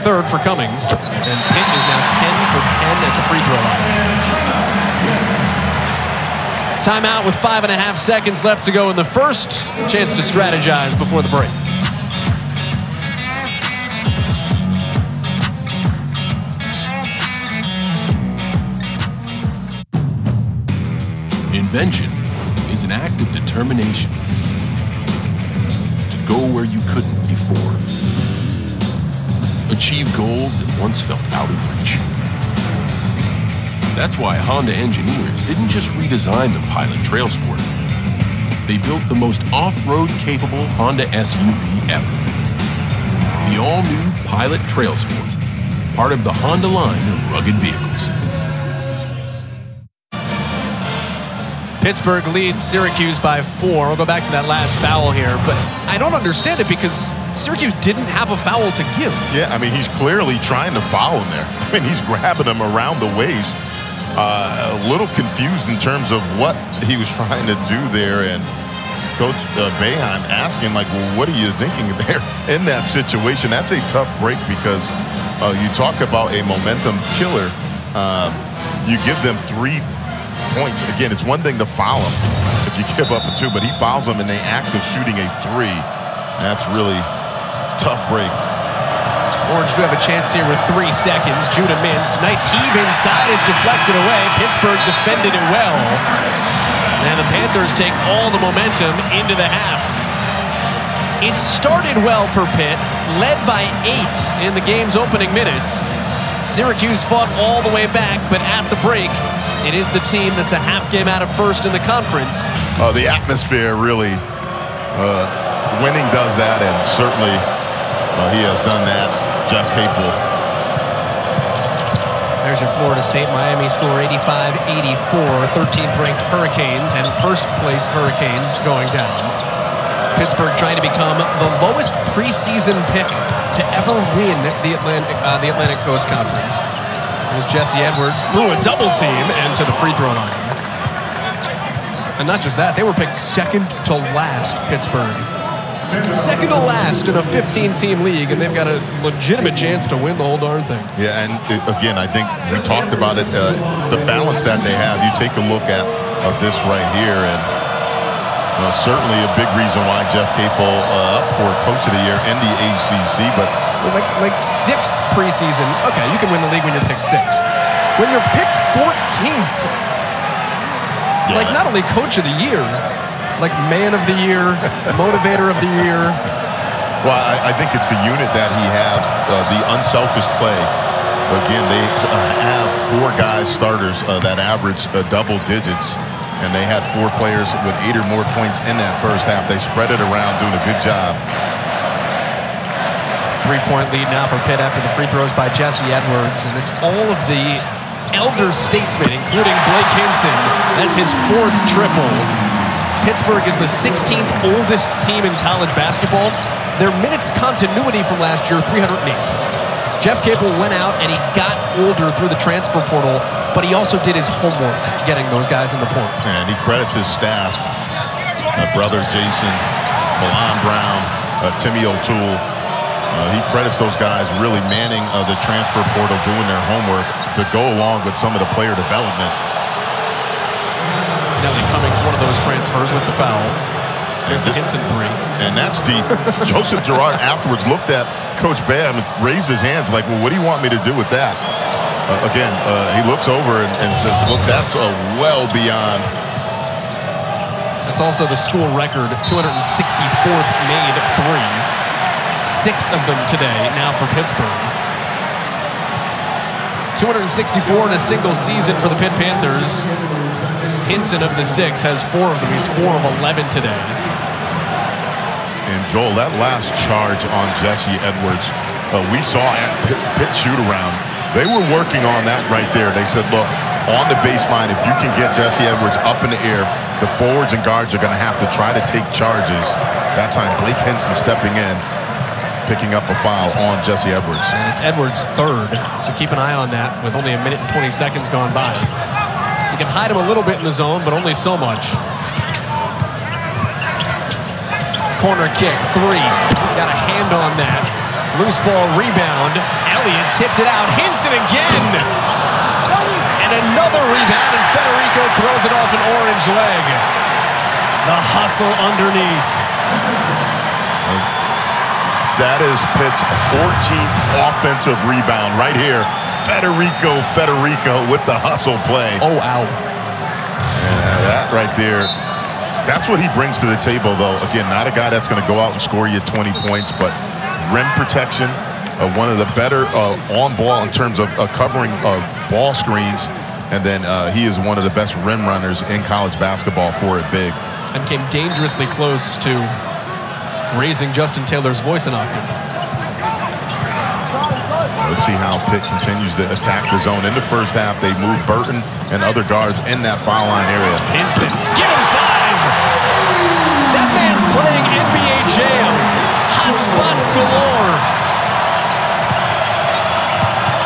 Third for Cummings, and Pitt is now 10 for 10 at the free throw line. Timeout with 5.5 seconds left to go in the first. Chance to strategize before the break. Invention is an act of determination to go where you couldn't before. Achieve goals that once felt out of reach. That's why Honda engineers didn't just redesign the Pilot Trail Sport. They built the most off-road capable Honda SUV ever. The all-new Pilot Trail Sport, part of the Honda line of rugged vehicles. Pittsburgh leads Syracuse by 4. We'll go back to that last foul here, but I don't understand it because Syracuse didn't have a foul to give. Yeah, I mean, he's clearly trying to foul him there. I mean, he's grabbing him around the waist. A little confused in terms of what he was trying to do there, and Coach Boeheim asking, like, well, what are you thinking there in that situation? That's a tough break because you talk about a momentum killer. You give them 3 points. Again, it's one thing to foul him if you give up a 2, but he fouls him in the act of shooting a 3. That's really tough break. Orange do have a chance here with 3 seconds. Judah Mintz, nice heave inside, is deflected away. Pittsburgh defended it well. And the Panthers take all the momentum into the half. It started well for Pitt, led by 8 in the game's opening minutes. Syracuse fought all the way back, but at the break, it is the team that's a half game out of first in the conference. The atmosphere really, winning does that, and certainly he has done that. Jeff Capel. There's your Florida State-Miami score, 85-84. 13th ranked Hurricanes and first place Hurricanes going down. Pittsburgh trying to become the lowest preseason pick to ever win the Atlantic Coast Conference. There's Jesse Edwards through a double team and to the free throw line. And not just that, they were picked second to last, Pittsburgh. Second to last in a 15-team league, and they've got a legitimate chance to win the whole darn thing. Yeah, and again, I think we talked about it, the balance that they have. You take a look at this right here, and certainly a big reason why Jeff Capel up for Coach of the Year in the ACC, but like 6th preseason. Okay, you can win the league when you're picked 6th. When you're picked 14th, like not only Coach of the Year, like Man of the Year, Motivator of the Year. Well, I think it's the unit that he has, the unselfish play. Again, they have 4 guys starters that average double digits, and they had 4 players with 8 or more points in that first half. They spread it around, doing a good job. 3-point lead now for Pitt after the free throws by Jesse Edwards, and it's all of the elder statesmen, including Blake Hinson. That's his 4th triple. Pittsburgh is the 16th oldest team in college basketball. Their minutes continuity from last year, 308th. Jeff Capel went out and he got older through the transfer portal, but he also did his homework getting those guys in the portal. And he credits his staff, brother Jason, Milan Brown, Timmy O'Toole. He credits those guys really manning the transfer portal, doing their homework to go along with some of the player development. Nelly Cummings, one of those transfers with the foul. There's the Hinson 3. And that's deep. Joseph Girard afterwards looked at Coach Boeheim and raised his hands like, well, what do you want me to do with that? Again, he looks over and says, look, that's a well beyond. That's also the school record, 264th made 3. 6 of them today now for Pittsburgh. 264 in a single season for the Pitt Panthers. Hinson of the 6 has 4 of them. He's 4 of 11 today. And Joel, that last charge on Jesse Edwards, we saw at Pitt shoot around. They were working on that right there. They said, look, on the baseline, if you can get Jesse Edwards up in the air, the forwards and guards are going to have to try to take charges. That time, Blake Hinson stepping in, picking up a foul on Jesse Edwards. And it's Edwards' third, so keep an eye on that with only 1 minute and 20 seconds gone by. You can hide him a little bit in the zone, but only so much. Corner kick, 3. Got a hand on that. Loose ball rebound. Elliott tipped it out. Hinson again. And another rebound, and Federico throws it off an orange leg. The hustle underneath. That is Pitt's 14th offensive rebound right here. Federico Federiko with the hustle play. Oh, ow. And that right there, that's what he brings to the table, though. Again, not a guy that's going to go out and score you 20 points, but rim protection, one of the better on ball in terms of covering ball screens. And then he is one of the best rim runners in college basketball for it big. And came dangerously close to raising Justin Taylor's voice an octave. Let's see how Pitt continues to attack the zone. In the first half, they moved Burton and other guards in that foul line area. Hinson, give him 5! That man's playing NBA Jam. Hot spots galore.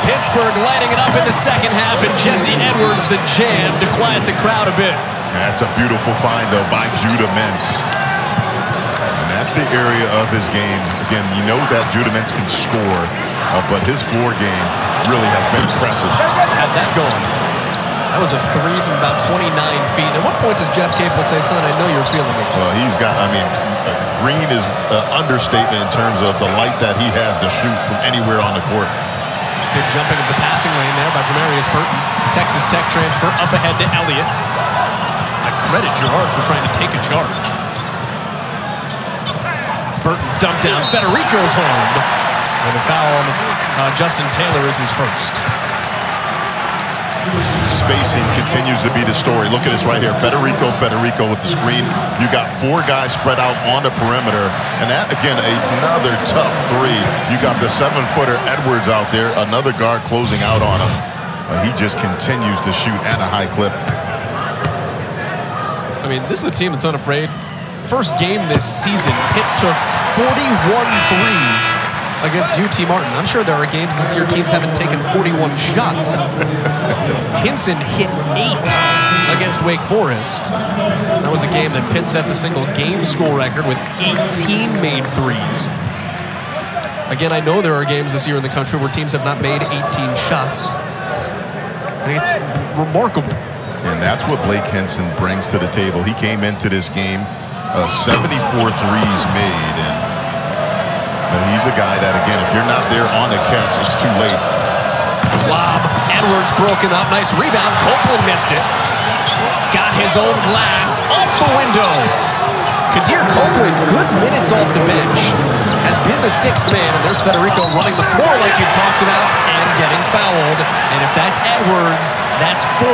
Pittsburgh lighting it up in the second half, and Jesse Edwards, the jam, to quiet the crowd a bit. That's a beautiful find, though, by Judah Mintz. And that's the area of his game. Again, you know that Judah Mintz can score, but his floor game really has been impressive. Had that going. That was a 3 from about 29 feet. At what point does Jeff Capel say, son, I know you're feeling it? Well, he's got, I mean, green is an understatement in terms of the light that he has to shoot from anywhere on the court. Good jumping of the passing lane there by Jamrius Burton. Texas Tech transfer up ahead to Elliott. I credit Girard for trying to take a charge. Burton dumped down. Federico's harmed. And the foul on Justin Taylor is his first. Spacing continues to be the story. Look at this right here. Federico with the screen. You got 4 guys spread out on the perimeter. And that, again, another tough 3. You got the 7-footer Edwards out there. Another guard closing out on him. He just continues to shoot at a high clip. I mean, this is a team that's unafraid. First game this season, Pitt took 41 threes against UT Martin. I'm sure there are games this year teams haven't taken 41 shots. Hinson hit 8 against Wake Forest. That was a game that Pitt set the single game score record with 18 made threes. Again, I know there are games this year in the country where teams have not made 18 shots. I think it's remarkable. And that's what Blake Hinson brings to the table. He came into this game 74 threes made, and he's a guy that, again, if you're not there on the catch, it's too late. Lob. Edwards broken up. Nice rebound. Copeland missed it. Got his own glass off the window. Kadir Copeland, good minutes off the bench, has been the 6th man, and there's Federico running the floor like you talked about and getting fouled. And if that's Edwards, that's 4.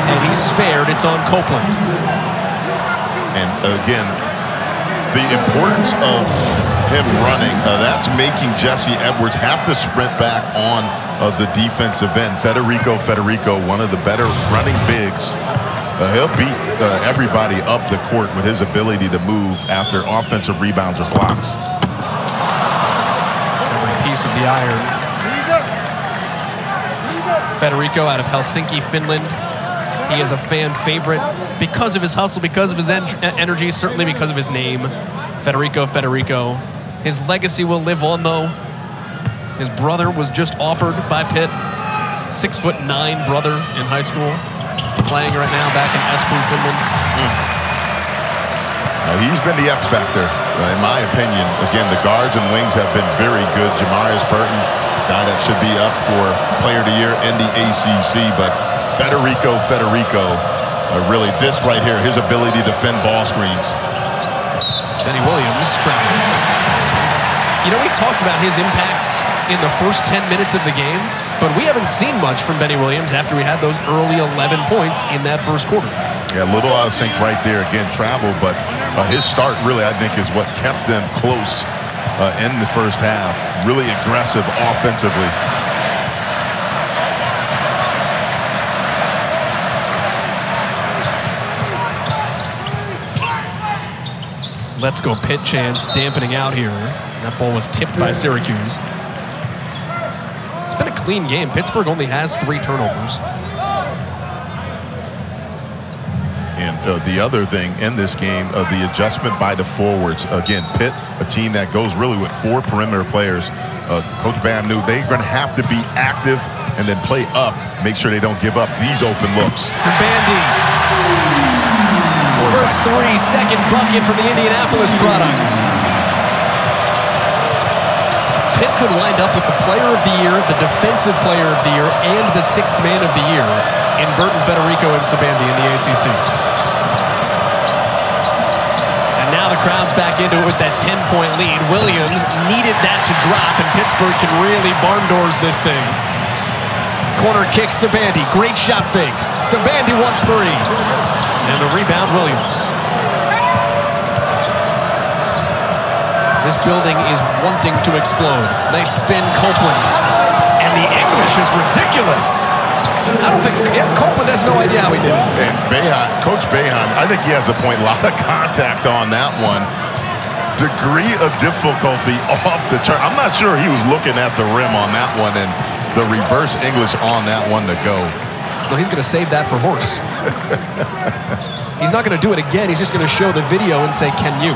And he's spared. It's on Copeland. And again, the importance of him running, that's making Jesse Edwards have to sprint back on the defensive end. Federico, one of the better running bigs. He'll beat everybody up the court with his ability to move after offensive rebounds or blocks. Every piece of the iron. Federico out of Helsinki, Finland. He is a fan favorite because of his hustle, because of his energy, certainly because of his name. Federico. His legacy will live on, though. His brother was just offered by Pitt. 6'9" brother in high school. Playing right now back in Espoo, Finland. He's been the X factor, in my opinion. Again, the guards and wings have been very good. Jamrius Burton, guy that should be up for Player of the Year in the ACC, but Federico, really this right here, his ability to defend ball screens. Benny Williams traveling. You know, we talked about his impact in the first 10 minutes of the game, but we haven't seen much from Benny Williams after we had those early 11 points in that first quarter. Yeah, a little out of sync right there. Again, travel, but his start really, I think, is what kept them close in the first half. Really aggressive offensively. let's go Pitt chants dampening out here. That ball was tipped by Syracuse. It's been a clean game. Pittsburgh only has 3 turnovers. And the other thing in this game, the adjustment by the forwards. Again, Pitt, a team that goes really with 4 perimeter players. Coach Bam knew they're going to have to be active and then play up, make sure they don't give up these open looks. Sabandi. First 3-second bucket from the Indianapolis product. Pitt could wind up with the player of the year, the defensive player of the year, and the 6th man of the year in Burton, Federiko, and Sabandi in the ACC. And now the crowd's back into it with that 10-point lead. Williams needed that to drop, and Pittsburgh can really barn doors this thing. Corner kick, Sabandi. Great shot fake. Sabandi wants 3. And the rebound, Williams. This building is wanting to explode. Nice spin, Copeland. And the English is ridiculous. I don't think Copeland has no idea how he did it. And Coach Boeheim, I think he has a point. A lot of contact on that one. Degree of difficulty off the chart. I'm not sure he was looking at the rim on that one, and the reverse English on that one to go. Well, he's going to save that for Horse. He's not going to do it again. He's just going to show the video and say, can you?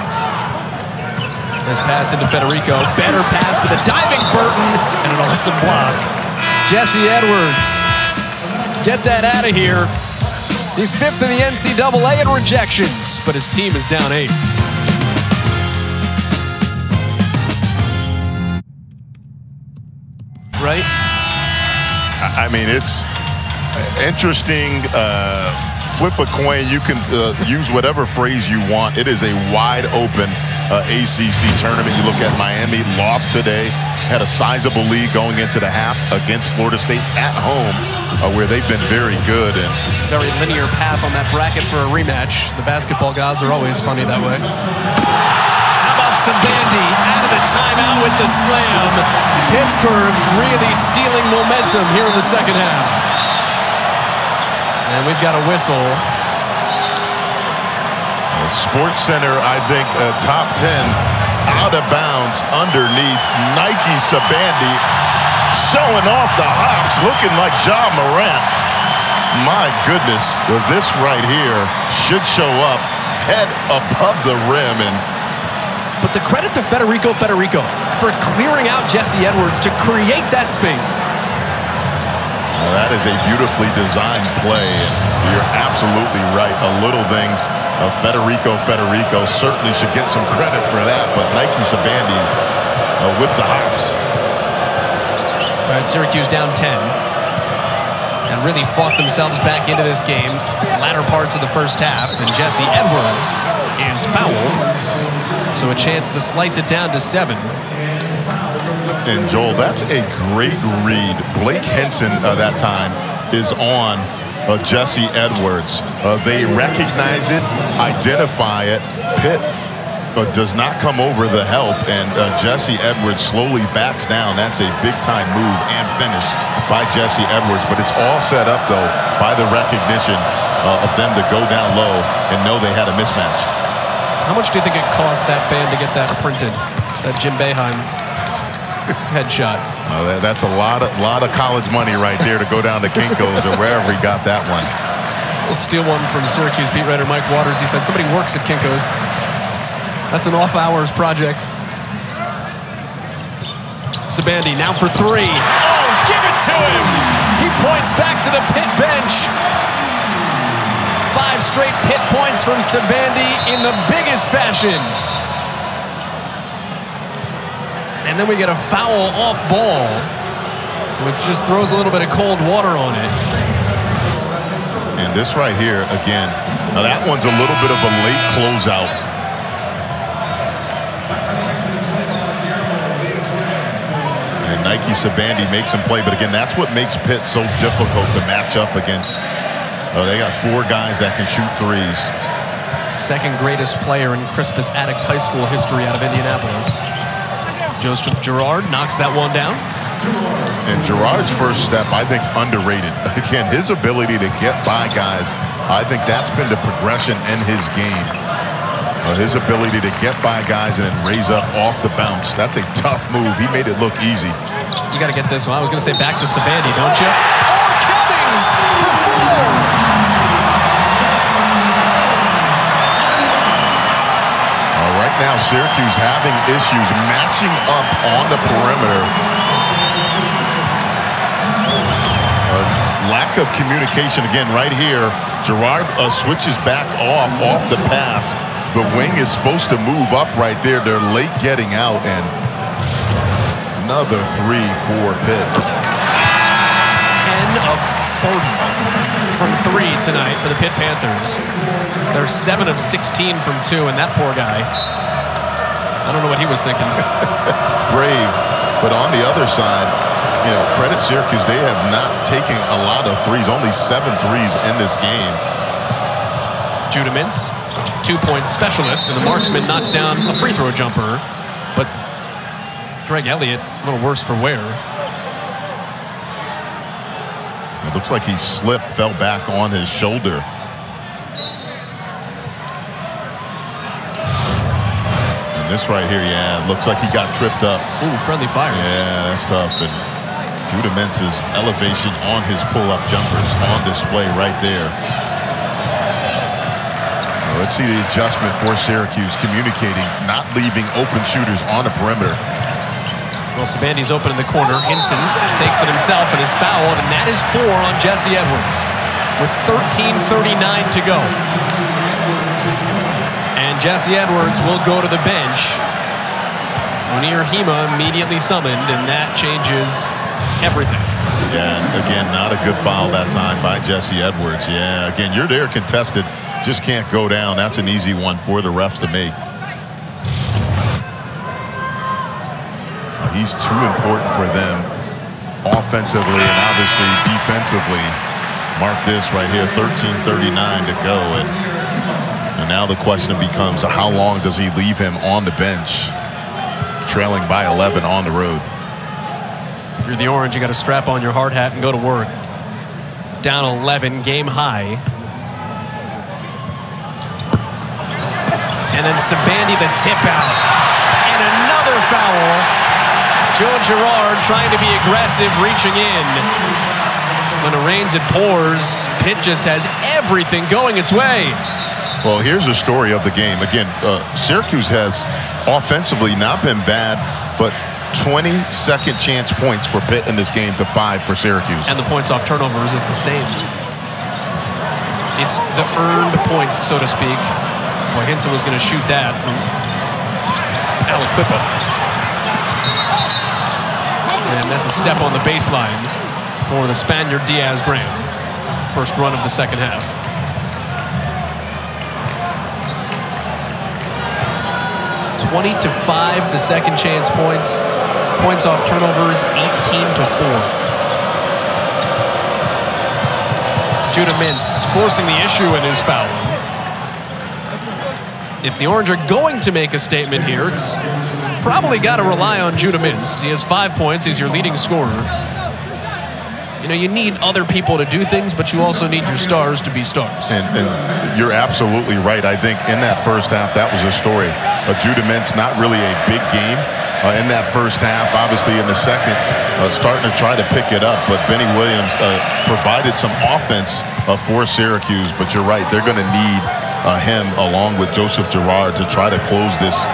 This pass into Federico. Better pass to the diving Burton. And an awesome block. Jesse Edwards. Get that out of here. He's 5th in the NCAA in rejections, but his team is down 8. Right? I mean, it's interesting. Flip a coin. You can use whatever phrase you want. It is a wide open ACC tournament. You look at Miami, lost today, had a sizable lead going into the half against Florida State at home, where they've been very good. And very linear path on that bracket for a rematch. The basketball gods are always funny that way. How about Sabandi out of the timeout with the slam? Pittsburgh really stealing momentum here in the second half. And we've got a whistle. Sports Center, I think, top 10, out of bounds, underneath. Nike Sabandi showing off the hops, looking like Ja Morant. My goodness, this right here should show up head above the rim. But the credit to Federiko Federiko for clearing out Jesse Edwards to create that space. Well, that is a beautifully designed play. And you're absolutely right. A little thing. Federiko Federiko certainly should get some credit for that, but Nike Sabandi with the hops. All right, Syracuse down 10. And really fought themselves back into this game. Latter parts of the first half, and Jesse Edwards is fouled. So a chance to slice it down to 7. And Joel, that's a great read. Blake Hinson that time is on Jesse Edwards. They recognize it, identify it. Pitt does not come over the help, and Jesse Edwards slowly backs down. That's a big-time move and finish by Jesse Edwards, but it's all set up, though, by the recognition of them to go down low and know they had a mismatch. How much do you think it cost that fan to get that printed, that Jim Boeheim headshot? That's a lot of college money right there to go down to Kinko's or wherever he got that one. We'll steal one from Syracuse beat writer Mike Waters. He said somebody works at Kinko's. That's an off-hours project. Sabandi now for 3. Oh, give it to him! He points back to the Pitt bench. 5 straight Pitt points from Sabandi in the biggest fashion. And then we get a foul off ball, which just throws a little bit of cold water on it. And this right here, again, now that one's a little bit of a late closeout. And Nike Sabandi makes him play, but again, that's what makes Pitt so difficult to match up against. They got 4 guys that can shoot threes. Second greatest player in Crispus Attucks High School history out of Indianapolis. Joseph Girard knocks that one down. And Girard's first step, I think, underrated. Again, his ability to get by guys, I think that's been the progression in his game. His ability to get by guys and then raise up off the bounce. That's a tough move. He made it look easy. You got to get this one. I was going to say back to Sabandi, don't you? Oh, Cummings for 4. Right now, Syracuse having issues matching up on the perimeter. Lack of communication again right here. Girard switches back off the pass. The wing is supposed to move up right there. They're late getting out, and another 3 for Pitt. 10 of 30 from 3 tonight for the Pitt Panthers. They're 7 of 16 from 2, and that poor guy, I don't know what he was thinking. Brave, but on the other side, you know, credit Syracuse. They have not taken a lot of threes. Only 7 threes in this game. Judah Mintz, 2-point specialist, and the marksman knocks down a free throw jumper. But Greg Elliott, a little worse for wear. It looks like he slipped, fell back on his shoulder. And this right here, yeah, looks like he got tripped up. Ooh, friendly fire. Yeah, that's tough. And Judah Mintz's elevation on his pull-up jumpers on display right there. Let's see the adjustment for Syracuse, communicating, not leaving open shooters on the perimeter. Well, Sabandi's open in the corner. Hinson takes it himself and is fouled, and that is 4 on Jesse Edwards with 13:39 to go. And Jesse Edwards will go to the bench. Munir Hima immediately summoned, and that changes everything. Yeah, again, not a good foul that time by Jesse Edwards. Yeah, again, you're there contested. Just can't go down. That's an easy one for the refs to make. He's too important for them offensively and obviously defensively. Mark this right here, 13:39 to go. And now the question becomes, how long does he leave him on the bench? Trailing by 11 on the road. If you're the Orange, you got to strap on your hard hat and go to work. Down 11, game high. And then Sabandi the tip out. And another foul. Joe Girard trying to be aggressive, reaching in. When it rains, it pours. Pitt just has everything going its way. Well, here's the story of the game. Again, Syracuse has offensively not been bad, but 20 second chance points for Pitt in this game to 5 for Syracuse. And the points off turnovers is the same. It's the earned points, so to speak. Well, Hinson was going to shoot that from Aliquippa. And that's a step on the baseline for the Spaniard Diaz-Graham. First run of the second half. (20-5) the second chance points. Points off turnovers 18-4. Judah Mintz forcing the issue in his foul. If the Orange are going to make a statement here, it's probably got to rely on Judah Mintz. He has 5 points. He's your leading scorer. You know, you need other people to do things, but you also need your stars to be stars. And you're absolutely right. I think in that first half, that was a story. Judah Mintz, not really a big game in that first half. Obviously, in the second, starting to try to pick it up. But Benny Williams provided some offense for Syracuse. But you're right, they're going to need him along with Joseph Girard to try to close this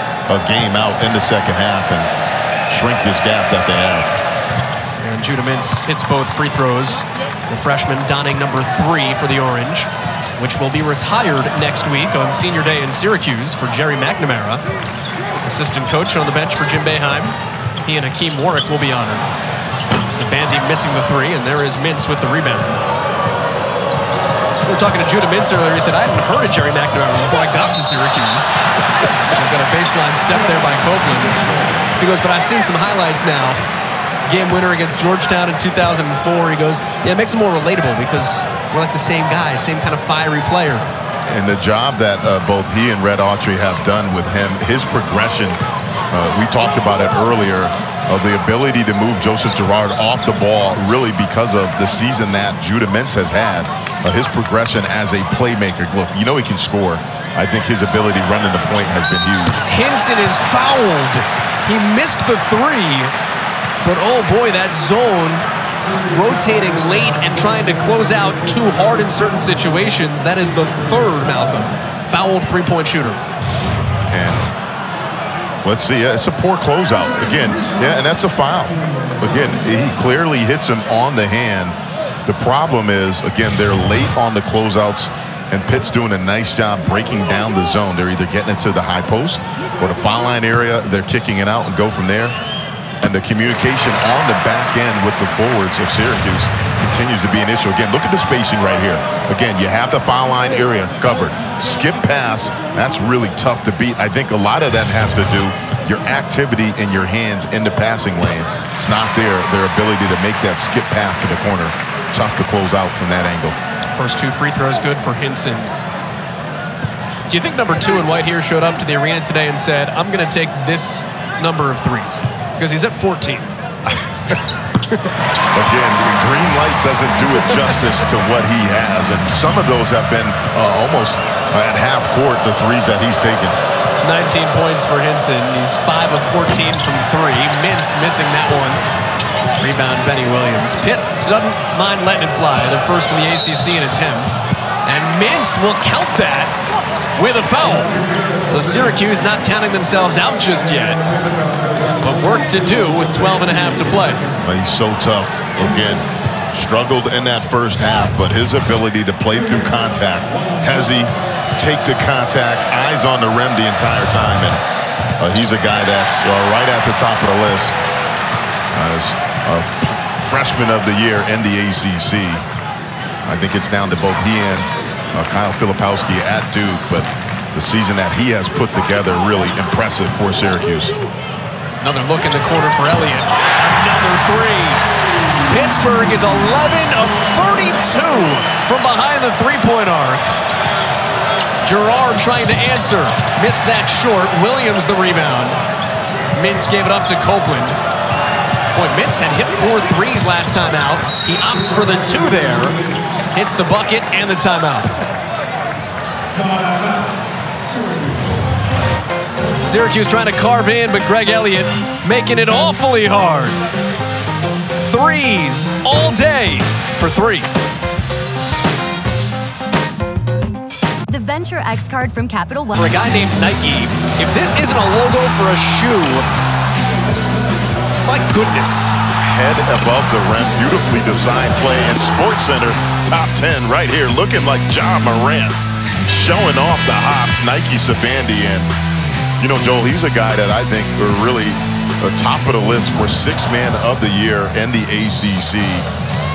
game out in the second half and shrink this gap that they have. And Judah Mintz hits both free throws. The freshman donning number 3 for the Orange, which will be retired next week on Senior Day in Syracuse for Jerry McNamara. Assistant coach on the bench for Jim Boeheim. He and Hakeem Warwick will be honored. Sabandi missing the 3, and there is Mintz with the rebound. We were talking to Judah Mintz earlier. He said, I hadn't heard of Jerry McNamara before I got to Syracuse. I've got a baseline step there by Copeland. He goes, but I've seen some highlights now. Game winner against Georgetown in 2004. He goes, yeah, it makes him more relatable because we're like the same guy, same kind of fiery player. And the job that both he and Red Autry have done with him, his progression We talked about it earlier, the ability to move Joseph Girard off the ball really because of the season that Judah Mintz has had. His progression as a playmaker. Look, you know he can score. I think his ability running the point has been huge. Hinson is fouled. He missed the three, but oh boy, that zone rotating late and trying to close out too hard in certain situations. That is the third, Malcolm. Fouled three-point shooter. And let's see, it's a poor closeout. Again, yeah, and that's a foul. Again, he clearly hits him on the hand. The problem is, again, they're late on the closeouts, and Pitt's doing a nice job breaking down the zone. They're either getting it to the high post or the foul line area. They're kicking it out and go from there. And the communication on the back end with the forwards of Syracuse continues to be an issue. Again, look at the spacing right here. Again, you have the foul line area covered. Skip pass, that's really tough to beat. I think a lot of that has to do your activity in your hands in the passing lane. It's not there. Their ability to make that skip pass to the corner. Tough to close out from that angle. First two free throws good for Hinson. Do you think number 2 in white here showed up to the arena today and said, I'm going to take this number of threes? Because he's at 14. Again, the green light doesn't do it justice to what he has. And some of those have been almost at half court, the threes that he's taken. 19 points for Hinson. He's 5 of 14 from 3. Mintz missing that one. Rebound, Benny Williams. Pitt doesn't mind letting it fly. They're first in the ACC in attempts. And Mintz will count that with a foul. So Syracuse not counting themselves out just yet. But work to do with 12 and a half to play. Well, he's so tough. Again, struggled in that first half, but his ability to play through contact, hezzy, take the contact, eyes on the rim the entire time. And he's a guy that's right at the top of the list as a freshman of the year in the ACC. I think it's down to both he and Kyle Filipowski at Duke, but the season that he has put together really impressive for Syracuse. Another look in the corner for Elliott. Another three. Pittsburgh is 11 of 32 from behind the three-point arc. Girard trying to answer. Missed that short. Williams the rebound. Mintz gave it up to Copeland. Boy, Mintz had hit 4 threes last time out. He opts for the 2 there. Hits the bucket and the timeout. Syracuse trying to carve in, but Greg Elliott making it awfully hard. Threes all day for 3. The Venture X card from Capital One. For a guy named Nike, if this isn't a logo for a shoe, my goodness. Head above the rim, beautifully designed play, and SportsCenter top 10 right here, looking like John Morant, showing off the hops. Nike Sabandi, and you know, Joel, he's a guy that I think are really top of the list for 6th man of the year in the ACC.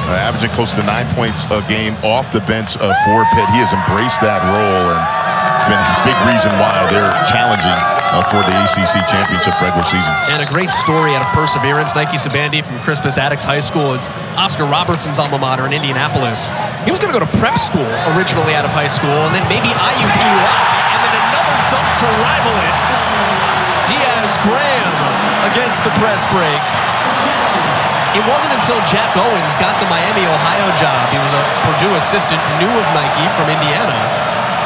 Averaging close to 9 points a game off the bench for Pitt. He has embraced that role, and it's been a big reason why they're challenging for the ACC championship regular season. And a great story out of perseverance. Nike Sabandi from Crispus Attucks High School. It's Oscar Robertson's alma mater in Indianapolis. He was going to go to prep school originally out of high school, and then maybe IUPUI, and then another dunk to rival it. Diaz Graham against the press break. It wasn't until Jack Owens got the Miami, Ohio job, he was a Purdue assistant, knew of Nike from Indiana,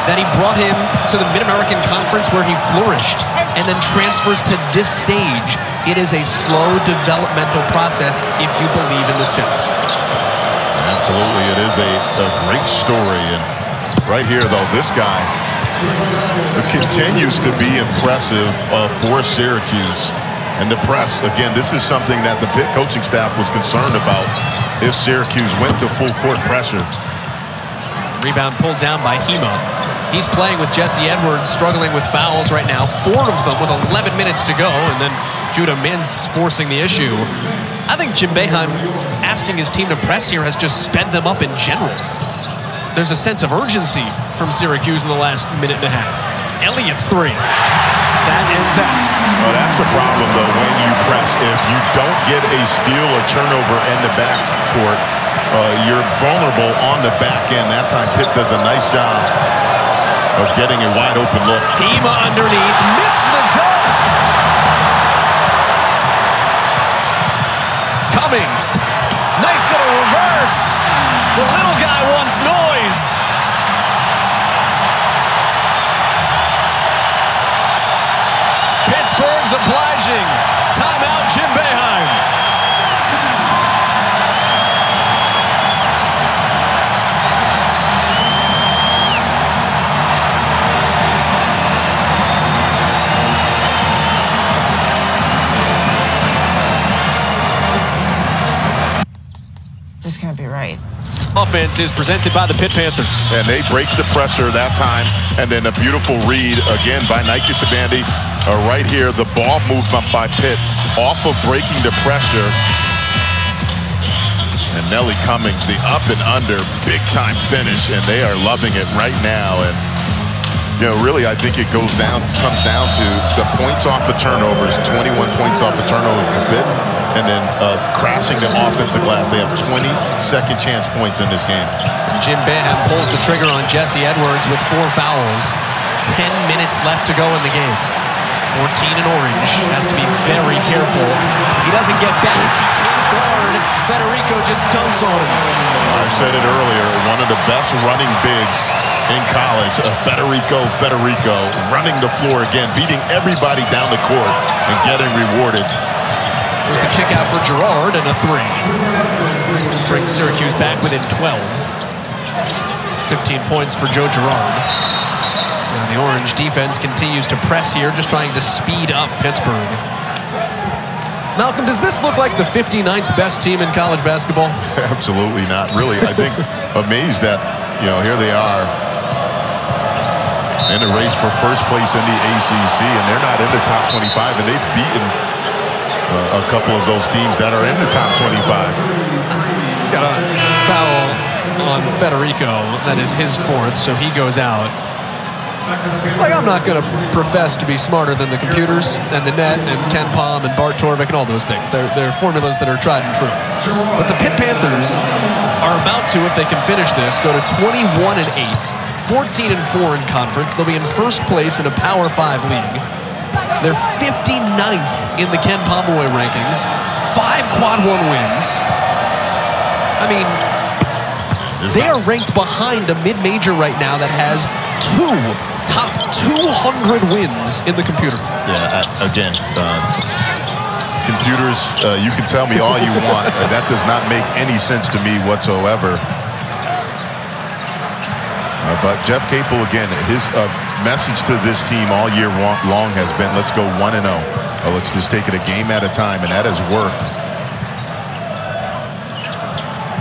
that he brought him to the Mid-American Conference where he flourished and then transfers to this stage. It is a slow developmental process if you believe in the steps. Absolutely, it is a great story. And right here, though, this guy continues to be impressive for Syracuse. And the press, again, this is something that the Pitt coaching staff was concerned about if Syracuse went to full court pressure. Rebound pulled down by Hema. He's playing with Jesse Edwards, struggling with fouls right now. 4 of them with 11 minutes to go, and then Judah Mintz forcing the issue. I think Jim Boeheim asking his team to press here has just sped them up in general. There's a sense of urgency from Syracuse in the last minute and a half. Elliott's 3. That ends that. Well, that's the problem, though, when you press. If you don't get a steal or turnover in the backcourt, you're vulnerable on the back end. That time, Pitt does a nice job of getting a wide-open look. Hema underneath, missed the dunk. Cummings. Nice little reverse. The little guy wants noise. Pittsburgh's obliging. Timeout, Jim Boeheim. This can't be right. Offense is presented by the Pitt Panthers. And they break the pressure that time. And then a beautiful read again by Nike Sabandi. Right here, the ball movement by Pitt off of breaking the pressure. And Nelly Cummings, the up and under, big time finish. And they are loving it right now. And you know, really, I think it comes down to the points off of turnovers, 21 points off of turnovers for Pitt, and then crashing the offensive glass. They have 20 second chance points in this game. Jim Boeheim pulls the trigger on Jesse Edwards with 4 fouls. 10 minutes left to go in the game. 14 in orange. Has to be very careful. He doesn't get back. He can't guard. Federico just dunks on him. I said it earlier, one of the best running bigs in college, Federico Federiko, running the floor again, beating everybody down the court and getting rewarded. There's the kick out for Girard and a 3. Brings Syracuse back within 12. 15 points for Joe Girard. And the orange defense continues to press here, just trying to speed up Pittsburgh. Malcolm, does this look like the 59th best team in college basketball? Absolutely not. Really, I think amazed that, you know, here they are in a race for first place in the ACC, and they're not in the top 25, and they've beaten a couple of those teams that are in the top 25. Got a foul on Federico. That is his 4th, so he goes out. Like, I'm not going to profess to be smarter than the computers and the net and Ken Palm and Bart Torvik and all those things. They're formulas that are tried and true. But the Pitt Panthers are about to, if they can finish this, go to 21-8, 14-4 in conference. They'll be in first place in a Power 5 league. They're 59th in the Ken Pomeroy rankings. 5 quad 1 wins. I mean, they are ranked behind a mid-major right now that has 2 top 200 wins in the computer. Yeah, again, computers, you can tell me all you want. That does not make any sense to me whatsoever. But Jeff Capel, again, his message to this team all year long has been, let's go 1-0. Let's just take it a game at a time, and that has worked.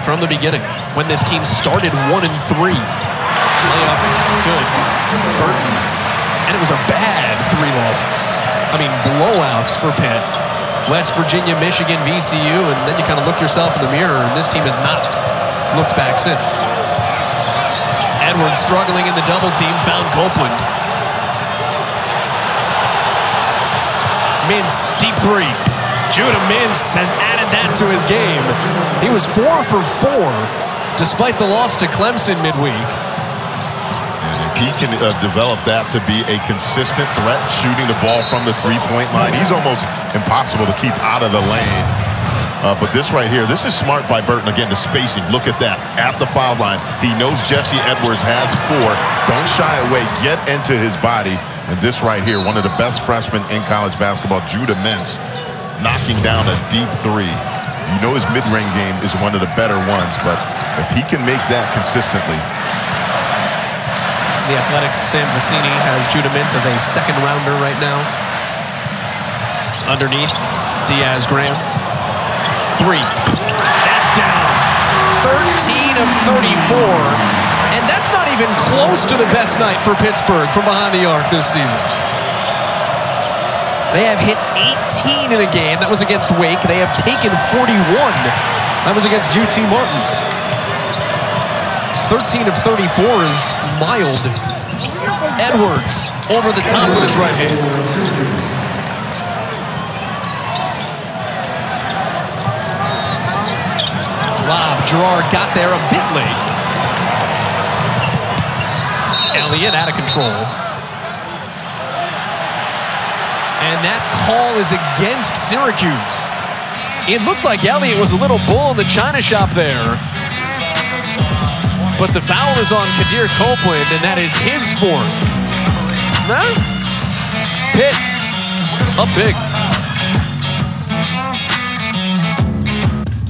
From the beginning, when this team started 1-3. Layup, good. Burton. And it was a bad 3 losses. I mean, blowouts for Pitt. West Virginia, Michigan, VCU, and then you kind of look yourself in the mirror, and this team has not looked back since. Edwards struggling in the double team, found Copeland. Mintz, deep 3. Judah Mintz has added that to his game. He was 4 for 4, despite the loss to Clemson midweek. He can develop that to be a consistent threat, shooting the ball from the 3-point line. He's almost impossible to keep out of the lane. But this right here, this is smart by Burton. Again, the spacing, look at that, at the foul line. He knows Jesse Edwards has 4. Don't shy away, get into his body. And this right here, one of the best freshmen in college basketball, Judah Mintz, knocking down a deep 3. You know his mid-range game is one of the better ones, but if he can make that consistently. The Athletics' Sam Vecini has Judah Mintz as a 2nd rounder right now. Underneath, Diaz Graham. 3. That's down. 13 of 34. And that's not even close to the best night for Pittsburgh from behind the arc this season. They have hit 18 in a game. That was against Wake. They have taken 41. That was against UT Martin. 13 of 34 is mild. Edwards over the top with his right hand. Wow, Girard got there a bit late. Elliott out of control. And that call is against Syracuse. It looked like Elliott was a little bull in the china shop there. But the foul is on Kadir Copeland, and that is his fourth. Huh? Pitt up big.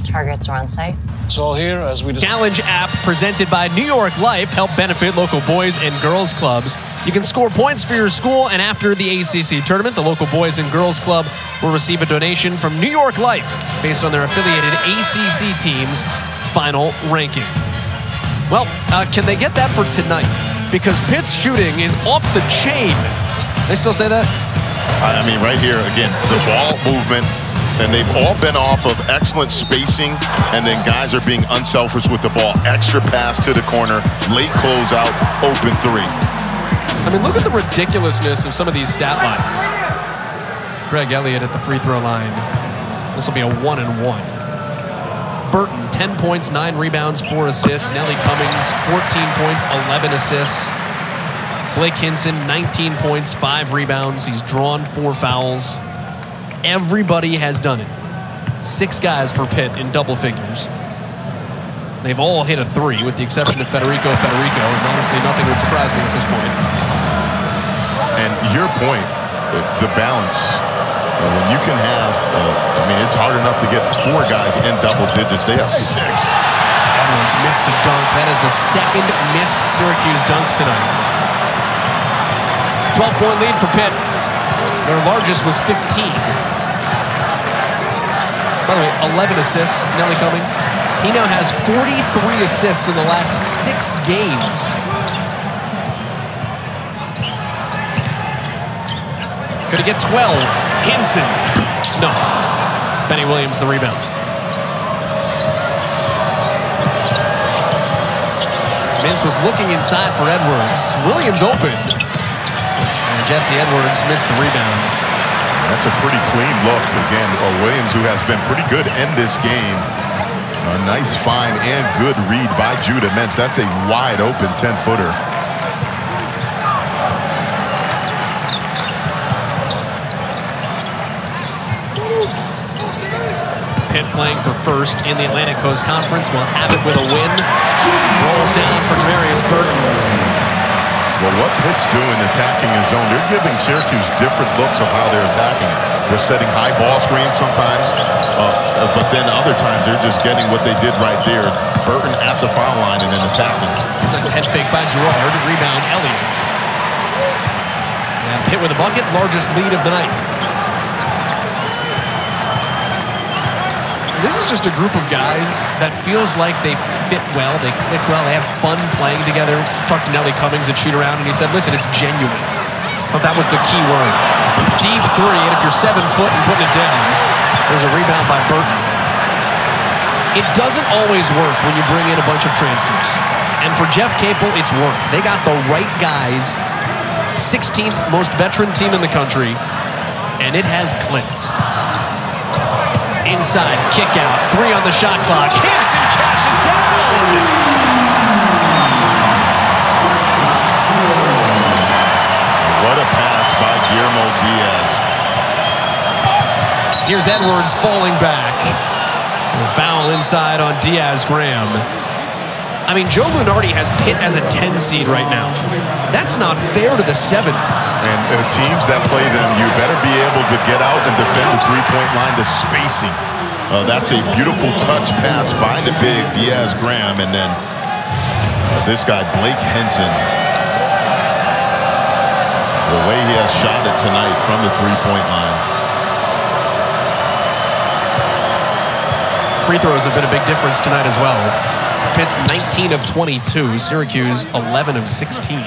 Targets are on site. It's all here as we Challenge app presented by New York Life help benefit local boys and girls clubs. You can score points for your school, and after the ACC tournament, the local boys and girls club will receive a donation from New York Life based on their affiliated ACC team's final ranking. Well, can they get that for tonight? Because Pitt's shooting is off the chain. They still say that? I mean, right here, again, the ball movement, and they've all been off of excellent spacing, and then guys are being unselfish with the ball. Extra pass to the corner, late closeout, open three. I mean, look at the ridiculousness of some of these stat lines. Greg Elliott at the free throw line. This will be a 1-and-1. Burton, 10 points, 9 rebounds, 4 assists. Nelly Cummings, 14 points, 11 assists. Blake Hinson, 19 points, 5 rebounds. He's drawn 4 fouls. Everybody has done it. 6 guys for Pitt in double figures. They've all hit a 3, with the exception of Federiko Federiko, and honestly, nothing would surprise me at this point. And your point, the balance, when you can have, I mean, it's hard enough to get 4 guys in double digits. They have 6. Edwards missed the dunk. That is the second missed Syracuse dunk tonight. 12-point lead for Pitt. Their largest was 15. By the way, 11 assists, Nelly Cummings. He now has 43 assists in the last 6 games. Could he get 12? Hinson. No. Benny Williams, the rebound. Mintz was looking inside for Edwards. Williams open. And Jesse Edwards missed the rebound. That's a pretty clean look. Again, Williams, who has been pretty good in this game. A nice find and good read by Judah Mintz. That's a wide open 10-footer. Pitt playing for first in the Atlantic Coast Conference will have it with a win. Rolls down for Jamrius Burton. Well, what Pitt's doing attacking his zone, they're giving Syracuse different looks of how they're attacking it. They're setting high ball screens sometimes, but then other times they're just getting what they did right there. Burton at the foul line and then attacking. Nice head fake by Girard. Rebound, Elliott. And Pitt with a bucket, largest lead of the night. This is just a group of guys that feels like they fit well, they click well, they have fun playing together. Talked to Nelly Cummings at shoot around, and he said, listen, it's genuine. But that was the key word. Deep 3, and if you're 7 foot and putting it down, there's a rebound by Burton. It doesn't always work when you bring in a bunch of transfers. And for Jeff Capel, it's worked. They got the right guys, 16th most veteran team in the country, and it has clicked. Inside, kick out, 3 on the shot clock. Hinson cashes down! What a pass by Guillermo Diaz. Here's Edwards falling back. A foul inside on Diaz-Graham. I mean, Joe Lunardi has Pitt as a 10 seed right now. That's not fair to the 7th. And teams that play them, you better be able to get out and defend the three-point line, the spacing. That's a beautiful touch pass by the big Diaz-Graham. And then this guy, Blake Hinson. The way he has shot it tonight from the three-point line. Free throws have been a big difference tonight as well. Pitt's 19 of 22. Syracuse 11 of 16.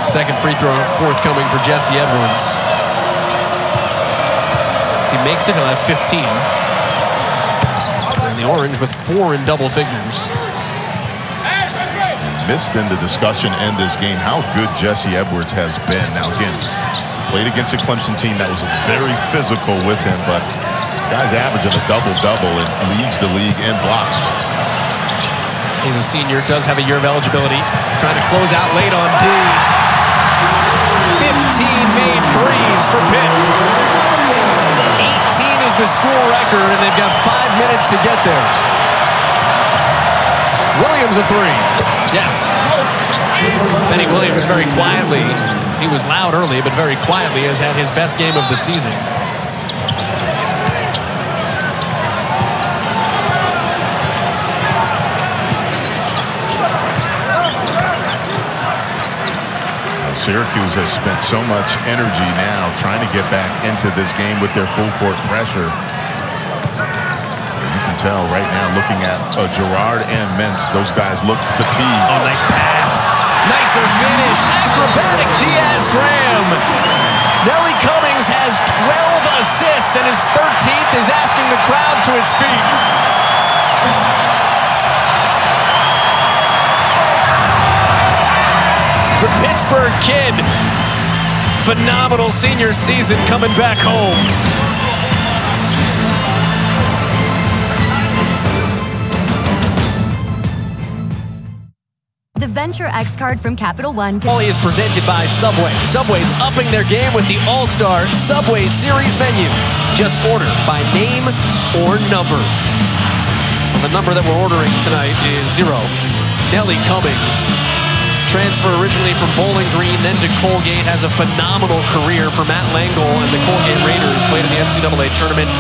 Second free throw forthcoming for Jesse Edwards. If he makes it, he'll have 15. And the Orange with 4 in double figures. Missed in the discussion in this game how good Jesse Edwards has been. Now again, played against a Clemson team that was very physical with him, but guy's averaging a double-double and leads the league in blocks. He's a senior, does have a year of eligibility. Trying to close out late on D. made threes for Pitt. 18 is the school record, and they've got 5 minutes to get there. Williams a three. Yes. Benny Williams very quietly, he was loud early, but very quietly has had his best game of the season. Syracuse has spent so much energy now trying to get back into this game with their full court pressure. You can tell right now looking at Girard and Mintz, those guys look fatigued. Oh, nice pass. Nicer finish. Acrobatic Diaz-Graham. Nelly Cummings has 12 assists, and his 13th is asking the crowd to its feet. The Pittsburgh kid, phenomenal senior season coming back home. The Venture X card from Capital One. Quality is presented by Subway. Subway's upping their game with the All-Star Subway Series menu. Just order by name or number. And the number that we're ordering tonight is 0. Nelly Cummings. Transfer originally from Bowling Green, then to Colgate, has a phenomenal career for Matt Langel and the Colgate Raiders, played in the NCAA tournament.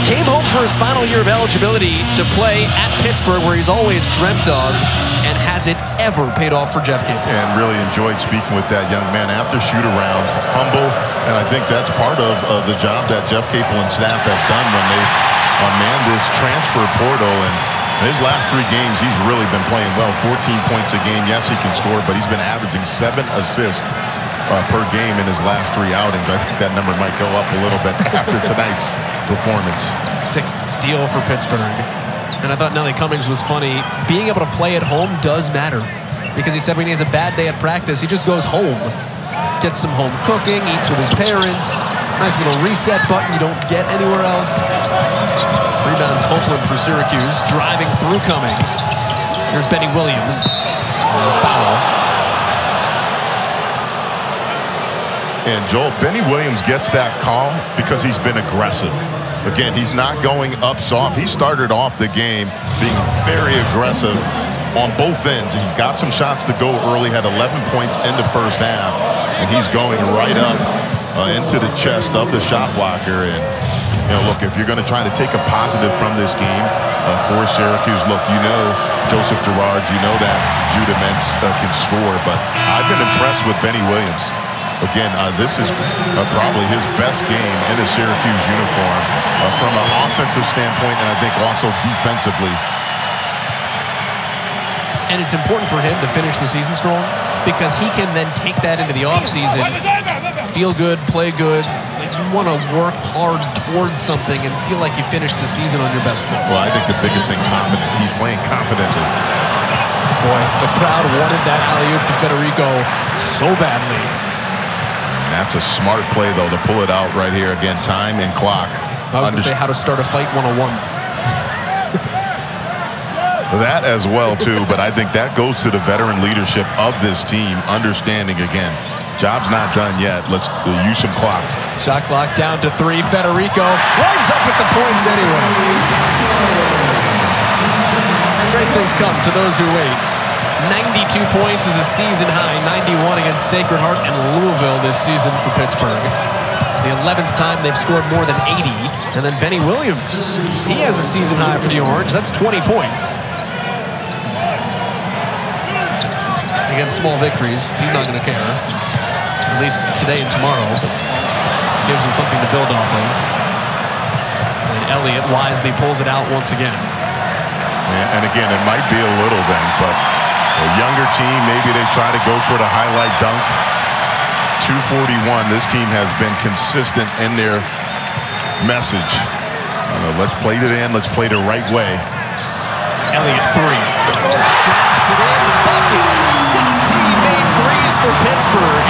Came home for his final year of eligibility to play at Pittsburgh, where he's always dreamt of, and has it ever paid off for Jeff Capel. And really enjoyed speaking with that young man after shoot-around. Humble, and I think that's part of the job that Jeff Capel and staff have done when they manned this transfer portal. And his last 3 games, he's really been playing well. 14 points a game. Yes, he can score, but he's been averaging 7 assists per game in his last 3 outings. I think that number might go up a little bit after tonight's performance. 6th steal for Pittsburgh. And I thought Nelly Cummings was funny. Being able to play at home does matter, because he said when he has a bad day at practice, he just goes home, gets some home cooking, eats with his parents. Nice little reset button you don't get anywhere else. Rebound Copeland for Syracuse, driving through Cummings. Here's Benny Williams. Foul. And Joel, Benny Williams gets that call because he's been aggressive. Again, he's not going up soft. He started off the game being very aggressive on both ends. He got some shots to go early, had 11 points in the first half, and he's going right up into the chest of the shot blocker. And look, if you're going to try to take a positive from this game for Syracuse, look, Joseph Girard, that Judah Mintz can score, but I've been impressed with Benny Williams. Again, this is probably his best game in a Syracuse uniform from an offensive standpoint, and I think also defensively. And it's important for him to finish the season strong, because he can then take that into the offseason, feel good, play good. You want to work hard towards something and feel like you finished the season on your best foot. Well, I think the biggest thing, confident. He's playing confidently. Boy, the crowd wanted that alley-oop to Federico so badly. And that's a smart play, though, to pull it out right here. Again, time and clock. I was going to say how to start a fight 101. That as well, too, but I think that goes to the veteran leadership of this team, understanding, again, job's not done yet. Let's use some clock. Shot clock down to 3. Federico winds up with the points anyway. Great things come to those who wait. 92 points is a season high, 91 against Sacred Heart and Louisville this season for Pittsburgh. The 11th time they've scored more than 80. And then Benny Williams, he has a season high for the Orange. That's 20 points. Against small victories, he's not going to care. At least today and tomorrow. Gives him something to build off of. And Elliott wisely pulls it out once again. Yeah, and again, it might be a little thing, but a younger team, maybe they try to go for the highlight dunk. 241, this team has been consistent in their message. Let's play it in, let's play it the right way. Elliott 3. Drops it in, bucket. 16 made threes for Pittsburgh.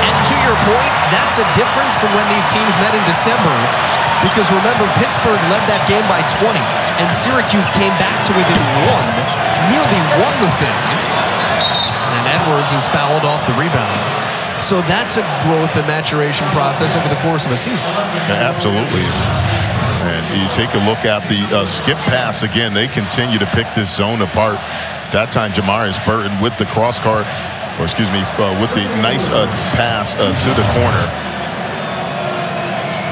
And to your point, that's a difference from when these teams met in December. Because remember, Pittsburgh led that game by 20. And Syracuse came back to within 1. Nearly won the thing. And Edwards is fouled off the rebound. So that's a growth and maturation process over the course of a season. Yeah, absolutely. And you take a look at the skip pass again. They continue to pick this zone apart. That time, Jamrius Burton with the with the nice pass to the corner.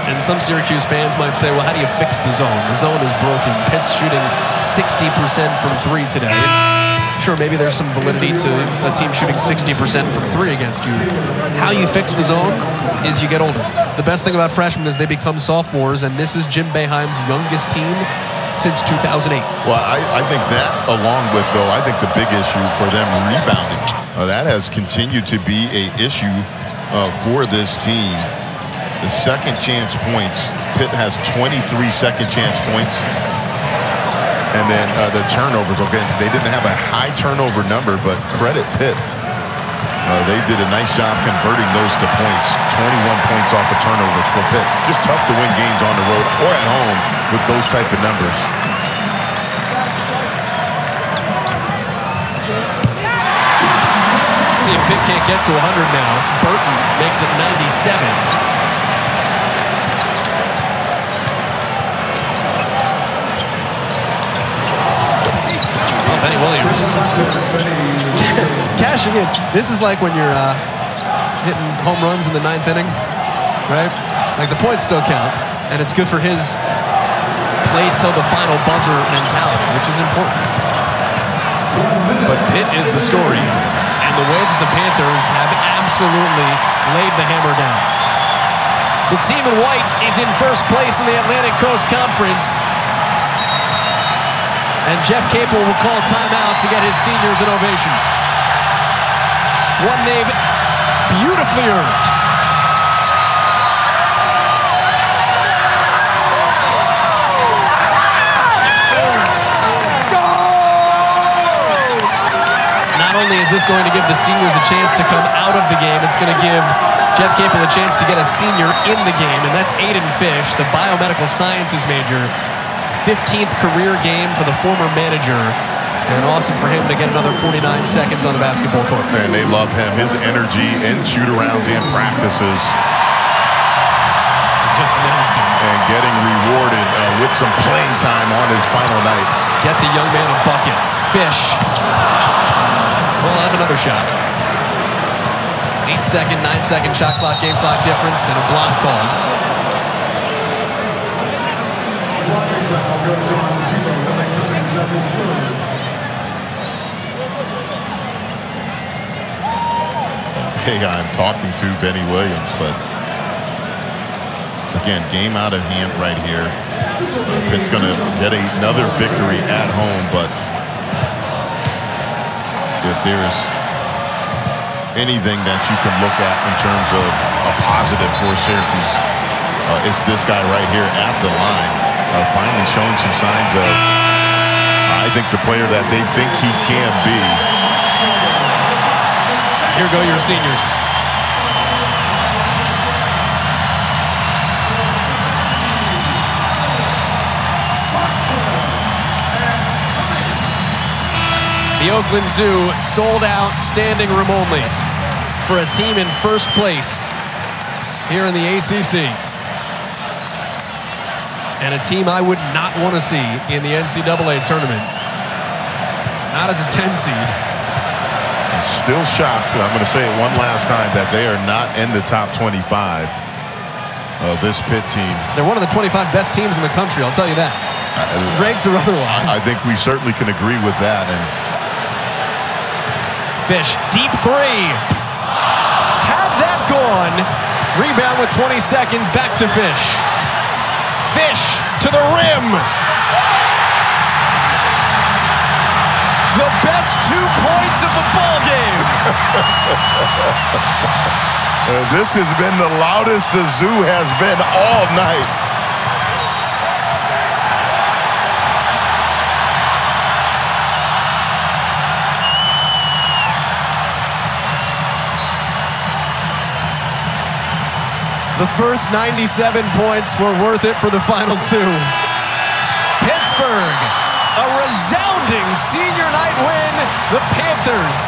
And some Syracuse fans might say, well, how do you fix the zone? The zone is broken. Pitt's shooting 60% from 3 today. Sure, maybe there's some validity to a team shooting 60% from 3 against you. How you fix the zone is you get older. The best thing about freshmen is they become sophomores, and this is Jim Boeheim's youngest team since 2008. Well, I think that, along with, though, I think the big issue for them rebounding, that has continued to be an issue for this team. The second chance points, Pitt has 23 second chance points. And then the turnovers, okay, they didn't have a high turnover number, but credit Pitt. They did a nice job converting those to points. 21 points off of turnovers for Pitt. Just tough to win games on the road or at home with those type of numbers. See if Pitt can't get to 100 now. Burton makes it 97. Benny Williams. Cashing in. This is like when you're hitting home runs in the 9th inning, right? Like the points still count, and it's good for his play till the final buzzer mentality, which is important. But Pitt is the story, and the way that the Panthers have absolutely laid the hammer down. The team in white is in first place in the Atlantic Coast Conference. And Jeff Capel will call timeout to get his seniors an ovation. One they've beautifully earned. Not only is this going to give the seniors a chance to come out of the game, it's going to give Jeff Capel a chance to get a senior in the game, and that's Aiden Fish, the biomedical sciences major. 15th career game for the former manager, and awesome for him to get another 49 seconds on the basketball court. And they love him, his energy in shoot-arounds and practices. Just announced him. And getting rewarded with some playing time on his final night. Get the young man a bucket. Fish. We'll have another shot. 8-second, 9-second shot clock, game clock difference, and a block call. Hey, I'm talking to Benny Williams, but again, game out of hand right here. Pitt's going to get another victory at home, but if there's anything that you can look at in terms of a positive for Syracuse, it's this guy right here at the line. Finally showing some signs of, I think, the player that they think he can be. Here go your seniors. The Oakland Zoo sold out, standing room only, for a team in first place here in the ACC. And a team I would not want to see in the NCAA tournament. Not as a 10 seed. I'm still shocked, I'm going to say it one last time, that they are not in the top 25 of this Pitt team. They're one of the 25 best teams in the country, I'll tell you that. Ranked or otherwise. I think we certainly can agree with that. And Fish, deep three. Had that gone. Rebound with 20 seconds, back to Fish. Fish to the rim. The best 2 points of the ball game. This has been the loudest the Zoo has been all night. The first 97 points were worth it for the final 2. Pittsburgh, a resounding senior night win. The Panthers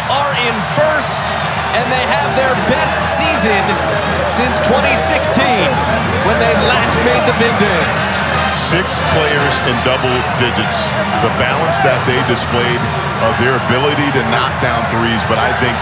are in first, and they have their best season since 2016 when they last made the Vindids. 6 players in double digits. The balance that they displayed, their ability to knock down threes, but I think